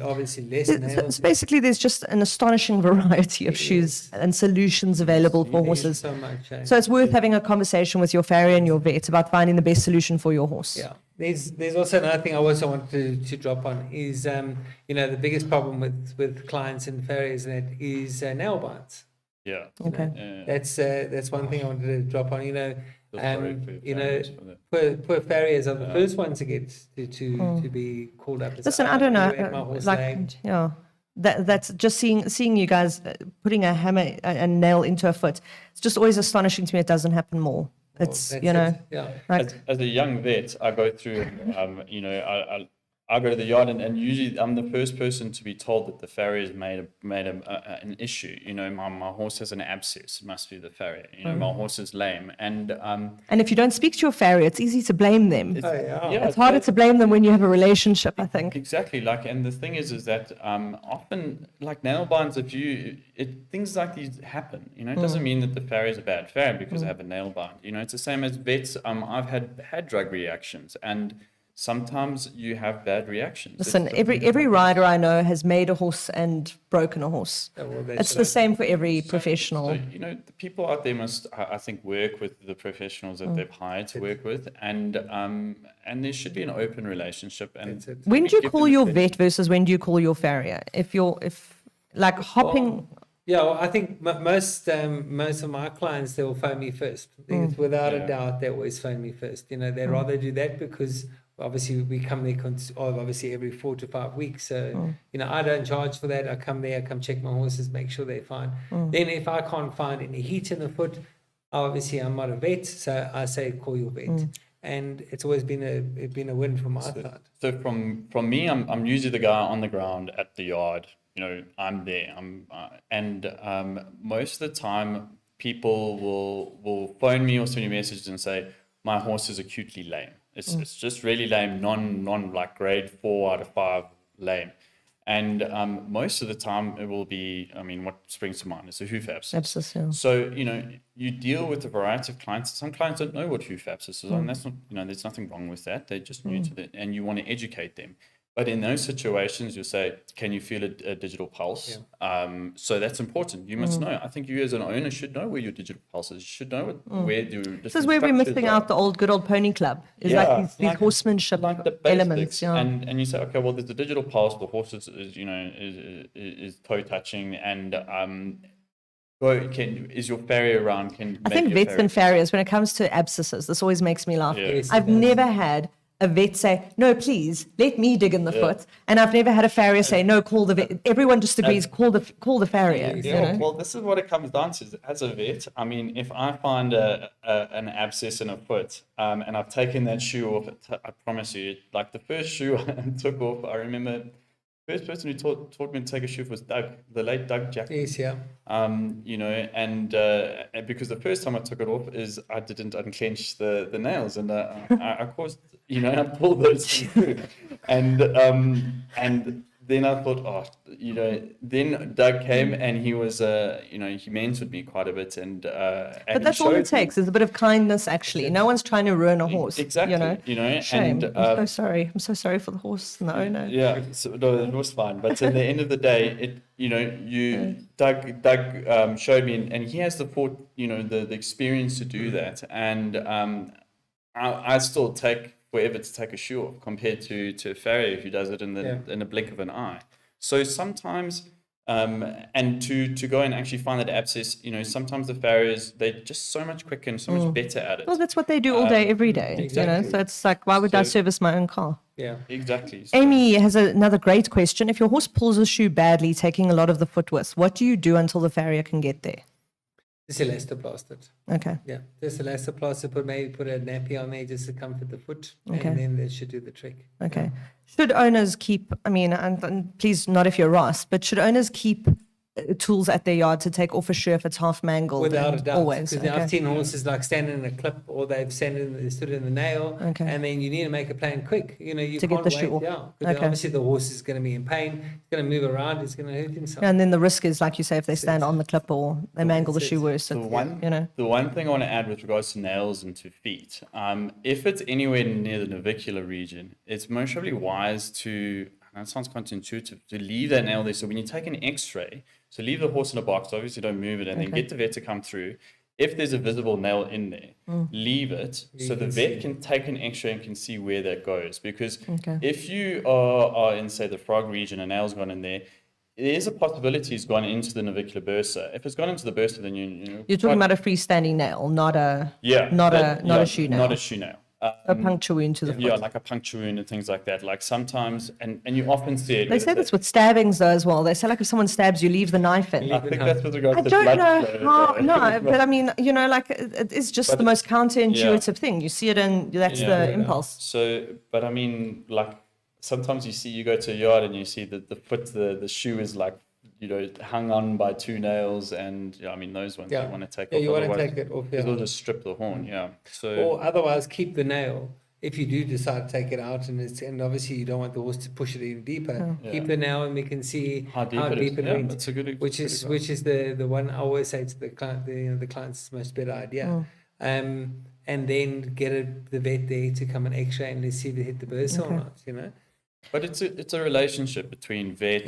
obviously less It's nails. basically, there's just an astonishing variety of shoes and solutions available for There's horses. so much. So it's worth having a conversation with your farrier and your vet about finding the best solution for your horse. Yeah, there's also another thing I also wanted to drop on is you know, the biggest problem with clients and farriers that is nail bites. Yeah. Okay. Yeah. That's one thing I wanted to drop on. You know, Feel sorry for your you know, families for that. poor farriers are the first ones to get to be called up. As, Listen, I don't know, you ate my horse like, leg. yeah, that's just seeing you guys putting a hammer and nail into a foot. It's just always astonishing to me. It doesn't happen more. It's, That's you know, it. Yeah. like, As a young vet, I go through, you know, I go to the yard and usually I'm the first person to be told that the farrier's made an issue. You know, my horse has an abscess. It must be the farrier. You know, my horse is lame. And and if you don't speak to your farrier, it's easy to blame them. Yeah. It's harder to blame them when you have a relationship, I think. Exactly. Like, and the thing is that often, like nail binds, things like these happen. You know, it doesn't mean that the farrier is a bad farrier because they have a nail bind. You know, it's the same as vets. I've had drug reactions, and sometimes you have bad reactions. Listen, every rider I know has made a horse and broken a horse. Yeah, well, It's the same for every professional. So, you know, the people out there must, I think, work with the professionals that they've hired to work with, and there should be an open relationship. And That's it. When do you give call them your the- vet versus when do you call your farrier? If like hopping, Yeah, well, I think most of my clients, they will phone me first. It's without a Yeah. doubt, they always phone me first. You know, they'd rather do that because obviously we come there obviously every 4 to 5 weeks. So, you know, I don't charge for that. I come there, I come check my horses, make sure they're fine. Then if I can't find any heat in the foot, obviously I'm not a vet, so I say call your vet. And it's always been a win from my side. So from me, I'm usually the guy on the ground at the yard. You know, I'm there. Most of the time, people will phone me or send me messages and say, my horse is acutely lame. It's just really lame, non like grade 4 out of 5 lame. And most of the time it will be, I mean, what springs to mind is a hoof abscess. Abscess, yeah. So, you deal with a variety of clients. Some clients don't know what hoof abscess is, and that's not, there's nothing wrong with that. They're just new to it, and you want to educate them. But in those situations, you'll say, can you feel a digital pulse? Yeah. So that's important. You must know. I think you as an owner should know where your digital pulse is. You should know where your This is where we're missing out the old good old pony club. It's like these horsemanship like the elements. Yeah. And you say, okay, well, there's a digital pulse. The horse is toe touching, and is your farrier around? I think vets and farriers, when it comes to abscesses, this always makes me laugh. Yeah. I've never had a vet say, no, please, let me dig in the foot. And I've never had a farrier say, no, call the vet. Everyone just agrees, call the farrier. Yeah, well, this is what it comes down to. As a vet, I mean, if I find an abscess in a foot and I've taken that shoe off, I promise you, like the first shoe I took off, I remember the first person who taught me to take a shoe off was Doug, the late Doug Jack. Yes, yeah. And because the first time I took it off is I didn't unclench the nails, and I caused, I pulled those through, and then I thought, then Doug came and he was, he mentored me quite a bit, and but that's all it takes is a bit of kindness. Actually, no one's trying to ruin a horse. Exactly, Shame. And I'm so sorry. I'm so sorry for the horse and the owner. Yeah, so, no, it was fine. But at the end of the day, Doug showed me, and he has the experience to do that, and I still take forever to take a shoe off compared to a farrier who does it in a blink of an eye. So sometimes, and to go and actually find that abscess, sometimes the farriers, they're just so much quicker and so much better at it. Well, that's what they do all day, every day. Exactly. So it's like, why would I service my own car? Yeah, exactly. Amy has another great question. If your horse pulls a shoe badly, taking a lot of the foot width, what do you do until the farrier can get there? just elastoplast it. Okay. Yeah, just elastoplast it, maybe put a nappy on there just to comfort the foot, Okay. and then that should do the trick. Okay. Should owners keep, and please not if you're Ross, but should owners keep tools at their yard to take off a shoe if it's half mangled? Without a and doubt. Always. Because Okay. I've seen horses like standing in a clip, or they've stood in the nail, Okay. and then you need to make a plan quick. You To can't get the wait. shoe off. Yeah, because Okay. obviously the horse is going to be in pain. He's going to move around. He's going to hurt himself. And then the risk is, like you say, if they stand on the clip or they mangle the That's shoe it. worse, The it's, one thing I want to add with regards to nails and to feet, if it's anywhere near the navicular region, it's most probably wise to, and that sounds counterintuitive, to leave that nail there. So when you take an X-ray, so leave the horse in a box, obviously don't move it, and then get the vet to come through. If there's a visible nail in there, leave it so the vet can take an X-ray and can see where that goes. Because if you are in, say, the frog region, a nail's gone in there, there's a possibility it's gone into the navicular bursa. If it's gone into the bursa, then you're talking about a freestanding nail, not a shoe nail. Not a shoe nail. A puncture wound to the foot. Yeah, like a puncture wound and things like that. Like sometimes, and you often see it. They say this with stabbings though as well. They say like if someone stabs you, leave the knife in. I think that's with regards I to don't blood know flow. how, no, but I mean, like it is just the most counterintuitive thing. You see it and that's the impulse. So, but I mean, like sometimes you go to a yard and you see that the foot, the shoe is like, hung on by two nails, and I mean those ones you want to take off. You want to otherwise take it off. it'll just strip the horn. So Or otherwise, keep the nail. If you do decide to take it out, and obviously you don't want the horse to push it even deeper, keep the nail, and we can see how deep it went. That's a good. Which is the one I always say to the client. The client's much better idea. And then get the vet there to come and X-ray and let's see if it hit the bursa or not. But it's a relationship between vet,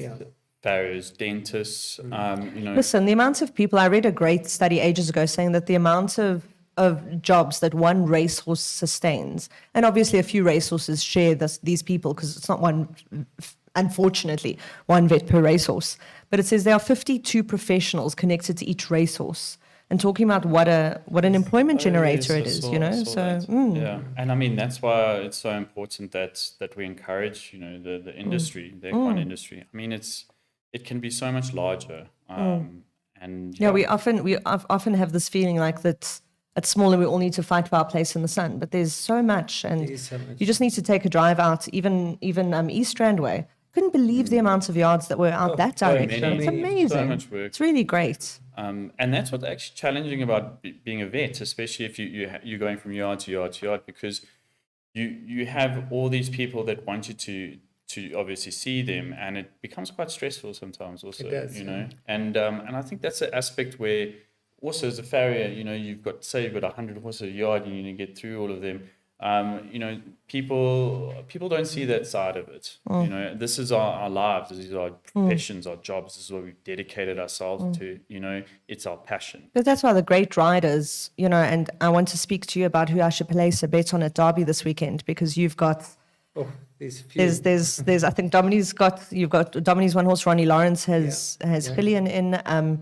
farriers, dentists. Listen, the amount of people, I read a great study ages ago saying that the amount of jobs that one racehorse sustains, and obviously a few racehorses share these people because it's not one, unfortunately, one vet per racehorse, but it says there are 52 professionals connected to each racehorse, and talking about what an employment generator it is, Yeah, and I mean that's why it's so important that we encourage, the industry, the equine industry. I mean it can be so much larger, and we often have this feeling like that. It's small and we all need to fight for our place in the sun, but there's so much, and you just need to take a drive out, even East Strand way. couldn't believe the amount of yards that were out that direction. many. It's So amazing. So much work. It's really great. And that's what's actually challenging about being a vet, especially if you're going from yard to yard to yard, because you have all these people that want you to obviously see them, and it becomes quite stressful sometimes also, It does, you know. And I think that's an aspect where also as a farrier, you know, you've got 100 horses a yard, and you need to get through all of them. You know, people don't see that side of it. You know, this is our lives, these are our professions, our jobs, this is what we've dedicated ourselves to, you know, it's our passion. But that's why the great riders, you know, and I want to speak to you about who I should place a bet on at Derby this weekend, because you've got, There's a few. there's I think you've got Domini's one horse, Ronnie Lawrence has Gillian in.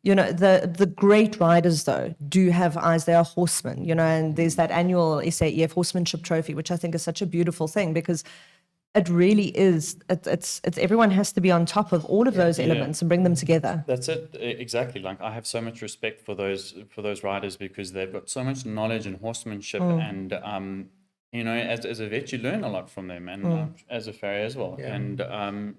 You know, the great riders, though, do have eyes. They are horsemen, you know, and there's that annual SAEF Horsemanship Trophy, which I think is such a beautiful thing, because it really is, it's everyone has to be on top of all of those elements and bring them together. That's it, exactly. Like, I have so much respect for those riders, because they've got so much knowledge and horsemanship, and you know, as a vet, you learn a lot from them, and as a farrier as well. Yeah. And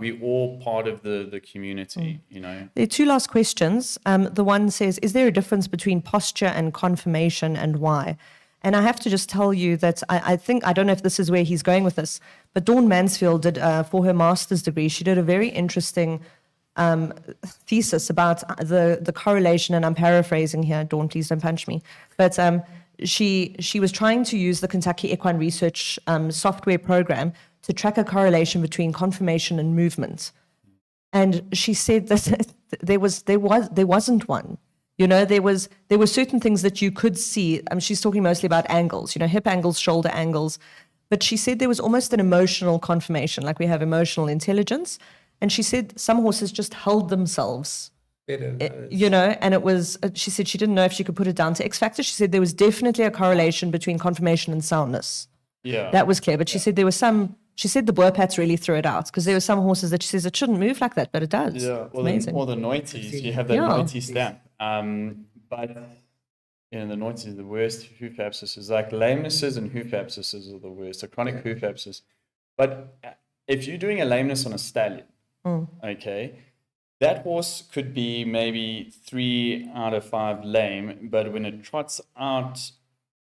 we're all part of the community, you know. There are two last questions. The one says, is there a difference between posture and conformation, and why? And I have to just tell you that I think, I don't know if this is where he's going with this, but Dawn Mansfield did, for her master's degree, she did a very interesting thesis about the correlation, and I'm paraphrasing here, Dawn, please don't punch me, but she was trying to use the Kentucky Equine Research software program to track a correlation between conformation and movement. And she said that there wasn't one. You know, there were certain things that you could see. She's talking mostly about angles, you know, hip angles, shoulder angles. But she said there was almost an emotional conformation, like we have emotional intelligence. And she said some horses just held themselves. You know, and it was, she said she didn't know if she could put it down to X factor. She said there was definitely a correlation between conformation and soundness. Yeah. That was clear. But she said there was she said the Boerpats really threw it out, because there were some horses that she says it shouldn't move like that, but it does. Yeah, It's amazing. or the noities, you have that noity stamp. But you know, the noities are the worst hoof abscesses. Like lamenesses and hoof abscesses are the worst, a chronic hoof abscess. But if you're doing a lameness on a stallion, okay, that horse could be maybe 3 out of 5 lame, but when it trots out,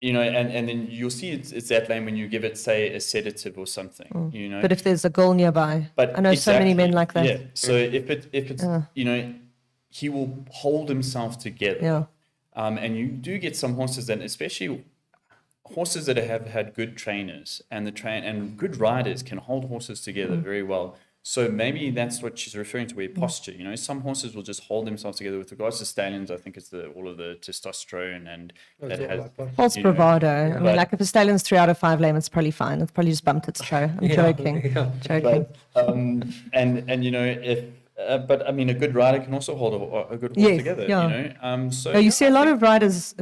you know, and then you'll see it's that lame when you give it, say, a sedative or something, you know. But if there's a goal nearby, But I know so many men like that. Yeah. So if it's you know, he will hold himself together. Yeah. And you do get some horses that, especially horses that have had good trainers and good riders, can hold horses together very well. So maybe that's what she's referring to, with posture. You know, some horses will just hold themselves together. With regards to stallions, I think it's all of the testosterone and that has False bravado. I mean, like if a stallion's 3 out of 5 lame, it's probably fine. It's probably just bumped its toe. I'm joking. Joking. But and you know, if but I mean, a good rider can also hold a good horse together. Yeah. You know, so No, you see a lot of riders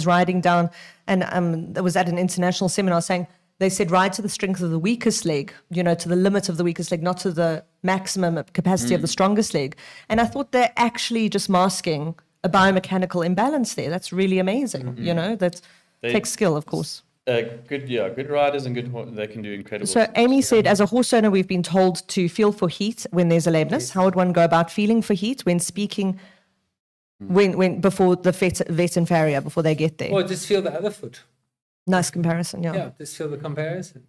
riding down, and it was at an international seminar saying, they said ride to the strength of the weakest leg, you know, to the limit of the weakest leg, not to the maximum capacity of the strongest leg. And I thought they're actually just masking a biomechanical imbalance there. That's really amazing, you know, that takes skill, of course. Good riders and they can do incredible So things. Amy said, as a horse owner, we've been told to feel for heat when there's a lameness. How would one go about feeling for heat when speaking, when before the vet and farrier, before they get there? Or just feel the other foot. Nice comparison, Yeah, just feel the comparison.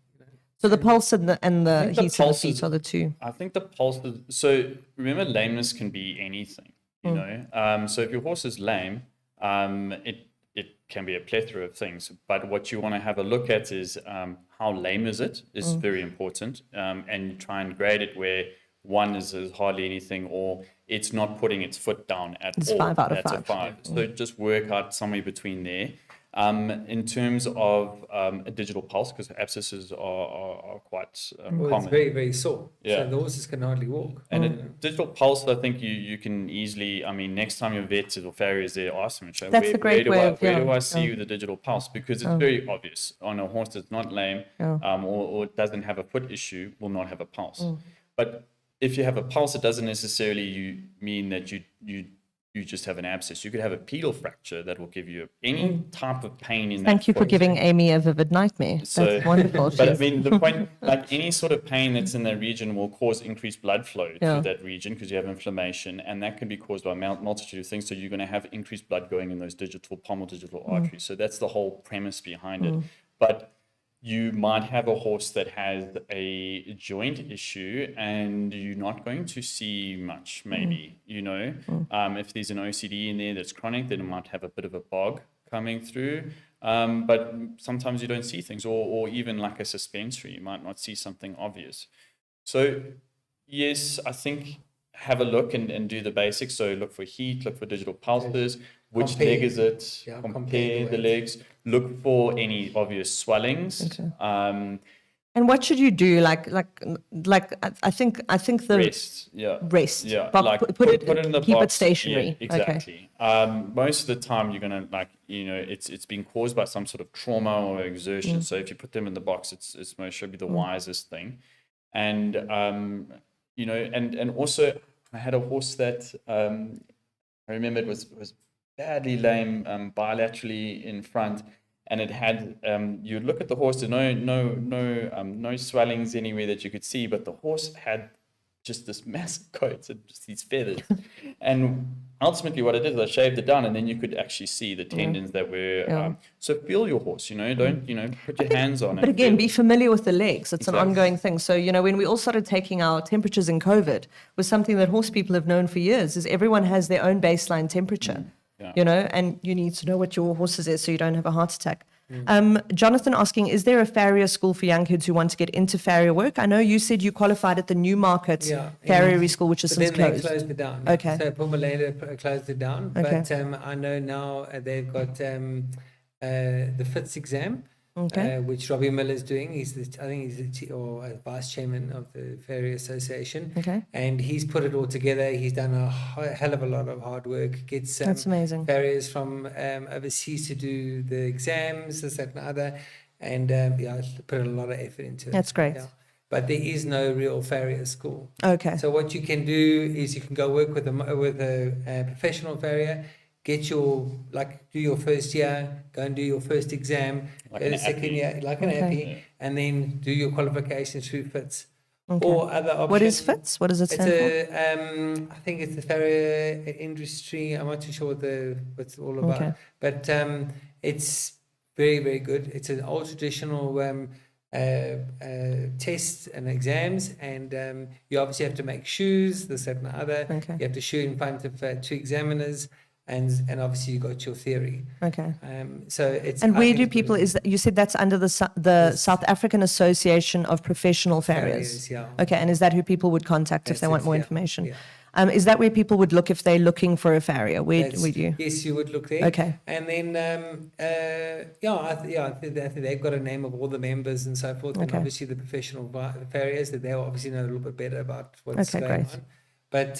So the pulse and the the heat of the pulse feet is- are the two. I think the pulse is, so remember, lameness can be anything, you know. So if your horse is lame, it can be a plethora of things. But what you want to have a look at is how lame is it is very important, and try and grade it where 1 is hardly anything, or it's not putting its foot down at It's all. 5 out of That's 5. a 5. So just work out somewhere between there. In terms of a digital pulse, because abscesses are quite Well, common. it's very, very sore. Yeah. So the horses can hardly walk. And a digital pulse, I think you can easily, I mean, next time your vet or farrier is there, ask them, That's a great way of, where do yeah. I see the digital pulse? Because it's very obvious on a horse that's not lame, or doesn't have a foot issue, will not have a pulse. But if you have a pulse, it doesn't necessarily mean that you you just have an abscess. You could have a pedal fracture that will give you any type of pain in that Thank you for point. giving Amy a vivid nightmare. So, That's wonderful. but I mean, the point, like any sort of pain that's in that region will cause increased blood flow to that region because you have inflammation, and that can be caused by a multitude of things. So you're going to have increased blood going in those pommel digital arteries. So that's the whole premise behind it. But you might have a horse that has a joint issue and you're not going to see much, maybe, if there's an OCD in there that's chronic, then it might have a bit of a bog coming through. But sometimes you don't see things, or even like a suspensory, you might not see something obvious. So yes, I think have a look and do the basics. So look for heat, look for digital pulses, which leg is it, compare the legs, look for any obvious swellings. Okay. And what should you do? Like I think the rest. Rest. But like put it in the keep box. it stationary. Yeah, exactly. Okay. Most of the time you're gonna it's been caused by some sort of trauma or exertion. So if you put them in the box, it's most should be the wisest thing. And and also I had a horse that I remember it was badly lame bilaterally in front. And it had, you'd look at the horse, there's no swellings anywhere that you could see, but the horse had just this massive coat and just these feathers. And ultimately what I did is I shaved it down, and then you could actually see the tendons that were, so feel your horse, don't, put your hands on it. But again, be familiar with the legs. It's an ongoing thing. So, when we all started taking our temperatures in COVID, was something that horse people have known for years, is everyone has their own baseline temperature. And you need to know what your horses is so you don't have a heart attack. Jonathan asking, is there a farrier school for young kids who want to get into farrier work? I know you said you qualified at the Newmarket Farriery School, which is since closed. They closed it down. Okay. So Pumaleda closed it down. Okay. But I know now they've got the FITS exam, which Robbie Miller is doing. I think he's the vice chairman of the Farrier Association. Okay. And he's put it all together. He's done a hell of a lot of hard work. Gets That's amazing. farriers from overseas to do the exams, this, that, and other. And put a lot of effort into it. That's great. Yeah. But there is no real farrier school. Okay. So what you can do is you can go work with a professional farrier, do your first year, go and do your first exam, Like go an to second appy. year, like an appy, and then do your qualifications through FITS. Or other options. What is FITS? What does it stand for? I think it's the farrier industry. I'm not too sure what it's all about. Okay. But it's very, very good. It's an old traditional tests and exams, and you obviously have to make shoes, this, that, and the other. Okay. You have to shoe in front of two examiners, and obviously you got your theory. Okay. So it's. And where do people, you said that's under the South African Association of Professional Farriers? Yeah. Okay, and is that who people would contact if they want more information? Yeah. Is that where people would look if they're looking for a farrier? Where would you? Yes, you would look there. Okay. And then, I think they've got a name of all the members and so forth. And Okay. obviously the professional farriers, that they'll obviously know a little bit better about what's Okay, going great. on. But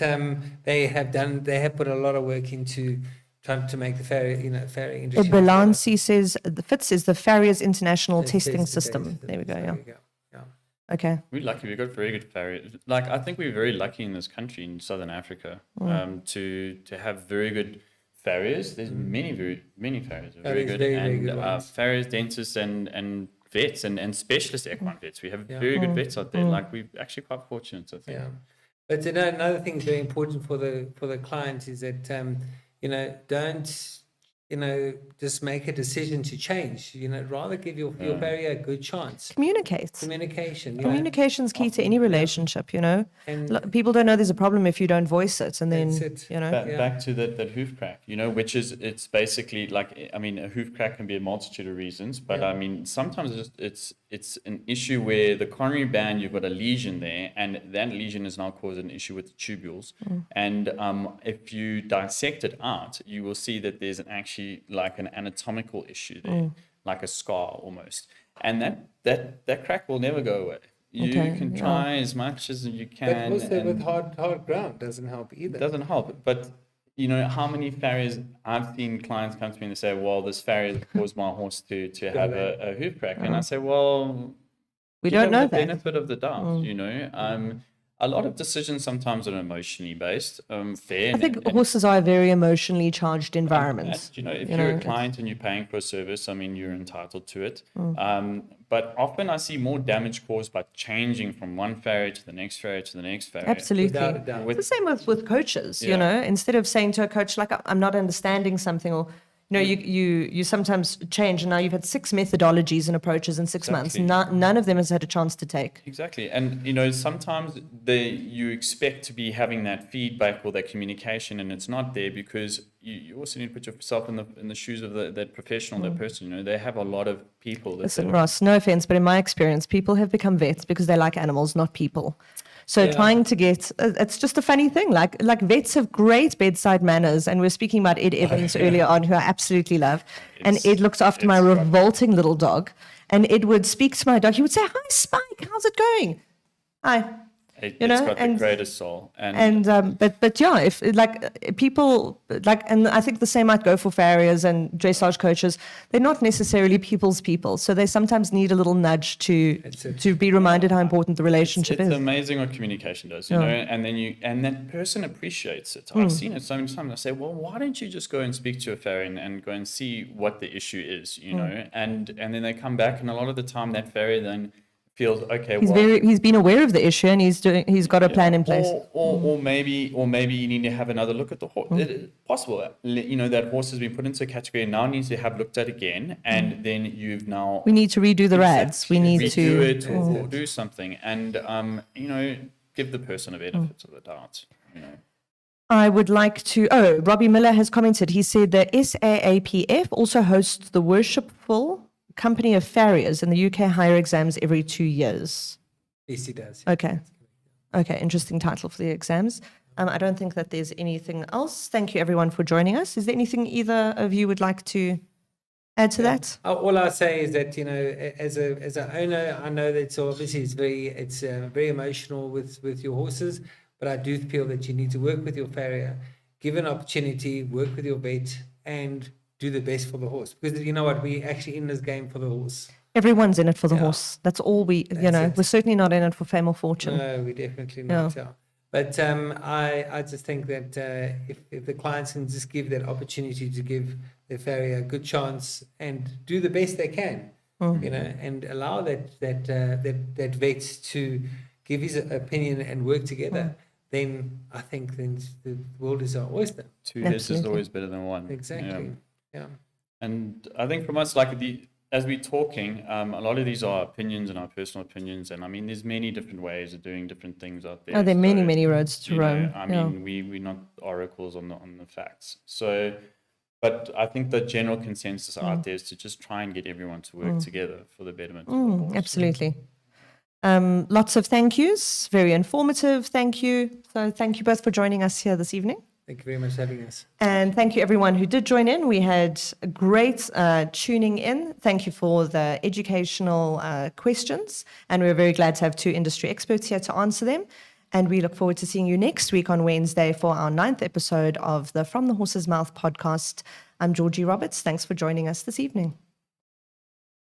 they have put a lot of work into trying to make the farrier industry. Belancy says the FITS is the Farriers International It's Testing the System. There we go, yeah. Yeah. Okay. We're lucky. We've got very good farriers. I think we're very lucky in this country, in Southern Africa, to have very good farriers. There's many farriers are very good, very good ones. farriers, dentists, and vets and specialist equine vets. We have very good vets out there. We're actually quite fortunate, I think. Yeah. But another thing very important for the client is that don't just make a decision to change. Rather give your farrier a good chance. Communication. Communication's key to any relationship, And People don't know there's a problem if you don't voice it, and then, That's it. Back to that hoof crack, which is, it's basically a hoof crack can be a multitude of reasons, but sometimes it's an issue where the coronary band, you've got a lesion there, and that lesion is now causing an issue with the tubules. And if you dissect it out, you will see that there's actually an anatomical issue there, like a scar almost. And that crack will never go away. You can try as much as you can. But also with hard ground doesn't help either. It doesn't help. But how many farriers I've seen clients come to me and they say, well, this farrier caused my horse to have a hoof crack. And I say, well, we don't know the that. benefit of the doubt, a lot of decisions sometimes are emotionally based. Fair. I think horses are a very emotionally charged environment. And, if you're a client and you're paying for a service, I mean, you're entitled to it. But often I see more damage caused by changing from one farrier to the next farrier to the next farrier. Absolutely. Without a doubt. It's the same with coaches, Yeah. instead of saying to a coach, like, I'm not understanding something, or, you sometimes change, and now you've had 6 methodologies and approaches in 6 months. Exactly. None of them has had a chance to take. Exactly. And, sometimes you expect to be having that feedback or that communication, and it's not there because you also need to put yourself in the shoes of that professional, that person. They have a lot of people. Listen, Ross, no offense, but in my experience, people have become vets because they like animals, not people. So trying to get, it's just a funny thing. Like vets have great bedside manners, and we were speaking about Ed Evans earlier on, who I absolutely love. And Ed looks after my revolting little dog, and Ed would speak to my dog. He would say, "Hi, Spike, how's it going?" Hi. It's got the greatest soul. But yeah, if people and I think the same might go for farriers and dressage coaches. They're not necessarily people's people, so they sometimes need a little nudge to be reminded how important the relationship it's is. amazing what communication does, and that person appreciates it. I've seen it so many times. I say, well, why don't you just go and speak to a farrier and go and see what the issue is, and then they come back, and a lot of the time that farrier then feels okay. He's been aware of the issue, and he's got a plan in place. Or maybe you need to have another look at the horse. It's possible that horse has been put into a category and now needs to have looked at again, and then you've now We need to redo the rads. We need to redo it or do something, and give the person a benefit of the doubt. I would like to. Oh, Robbie Miller has commented. He said the SAAPF also hosts the Worshipful Company of Farriers in the UK higher exams every 2 years. Yes, he does. Okay, interesting title for the exams. I don't think that there's anything else. Thank you, everyone, for joining us. Is there anything either of you would like to add to that? All I'll say is that, as an owner, I know that obviously it's very emotional with your horses, but I do feel that you need to work with your farrier, give an opportunity, work with your vet, and do the best for the horse, because you know what, we actually in this game for the horse. Everyone's in it for the horse. That's all we're certainly not in it for fame or fortune. No, we definitely not. Yeah. But I just think that if the clients can just give that opportunity to give their farrier a good chance and do the best they can, and allow that vet to give his opinion and work together, then I think then the world is our oyster. 2 heads is always better than one. Exactly. Yeah. And I think from us, as we're talking, a lot of these are opinions and our personal opinions. And I mean, there's many different ways of doing different things out there. There are many roads to roam. I mean, we're not oracles on the facts. So, but I think the general consensus out there is to just try and get everyone to work together for the betterment of the horse. Absolutely. Lots of thank yous. Very informative. Thank you. So thank you both for joining us here this evening. Thank you very much for having us. And thank you, everyone who did join in. We had a great tuning in. Thank you for the educational questions. And we're very glad to have 2 industry experts here to answer them. And we look forward to seeing you next week on Wednesday for our 9th episode of the From the Horse's Mouth podcast. I'm Georgie Roberts. Thanks for joining us this evening.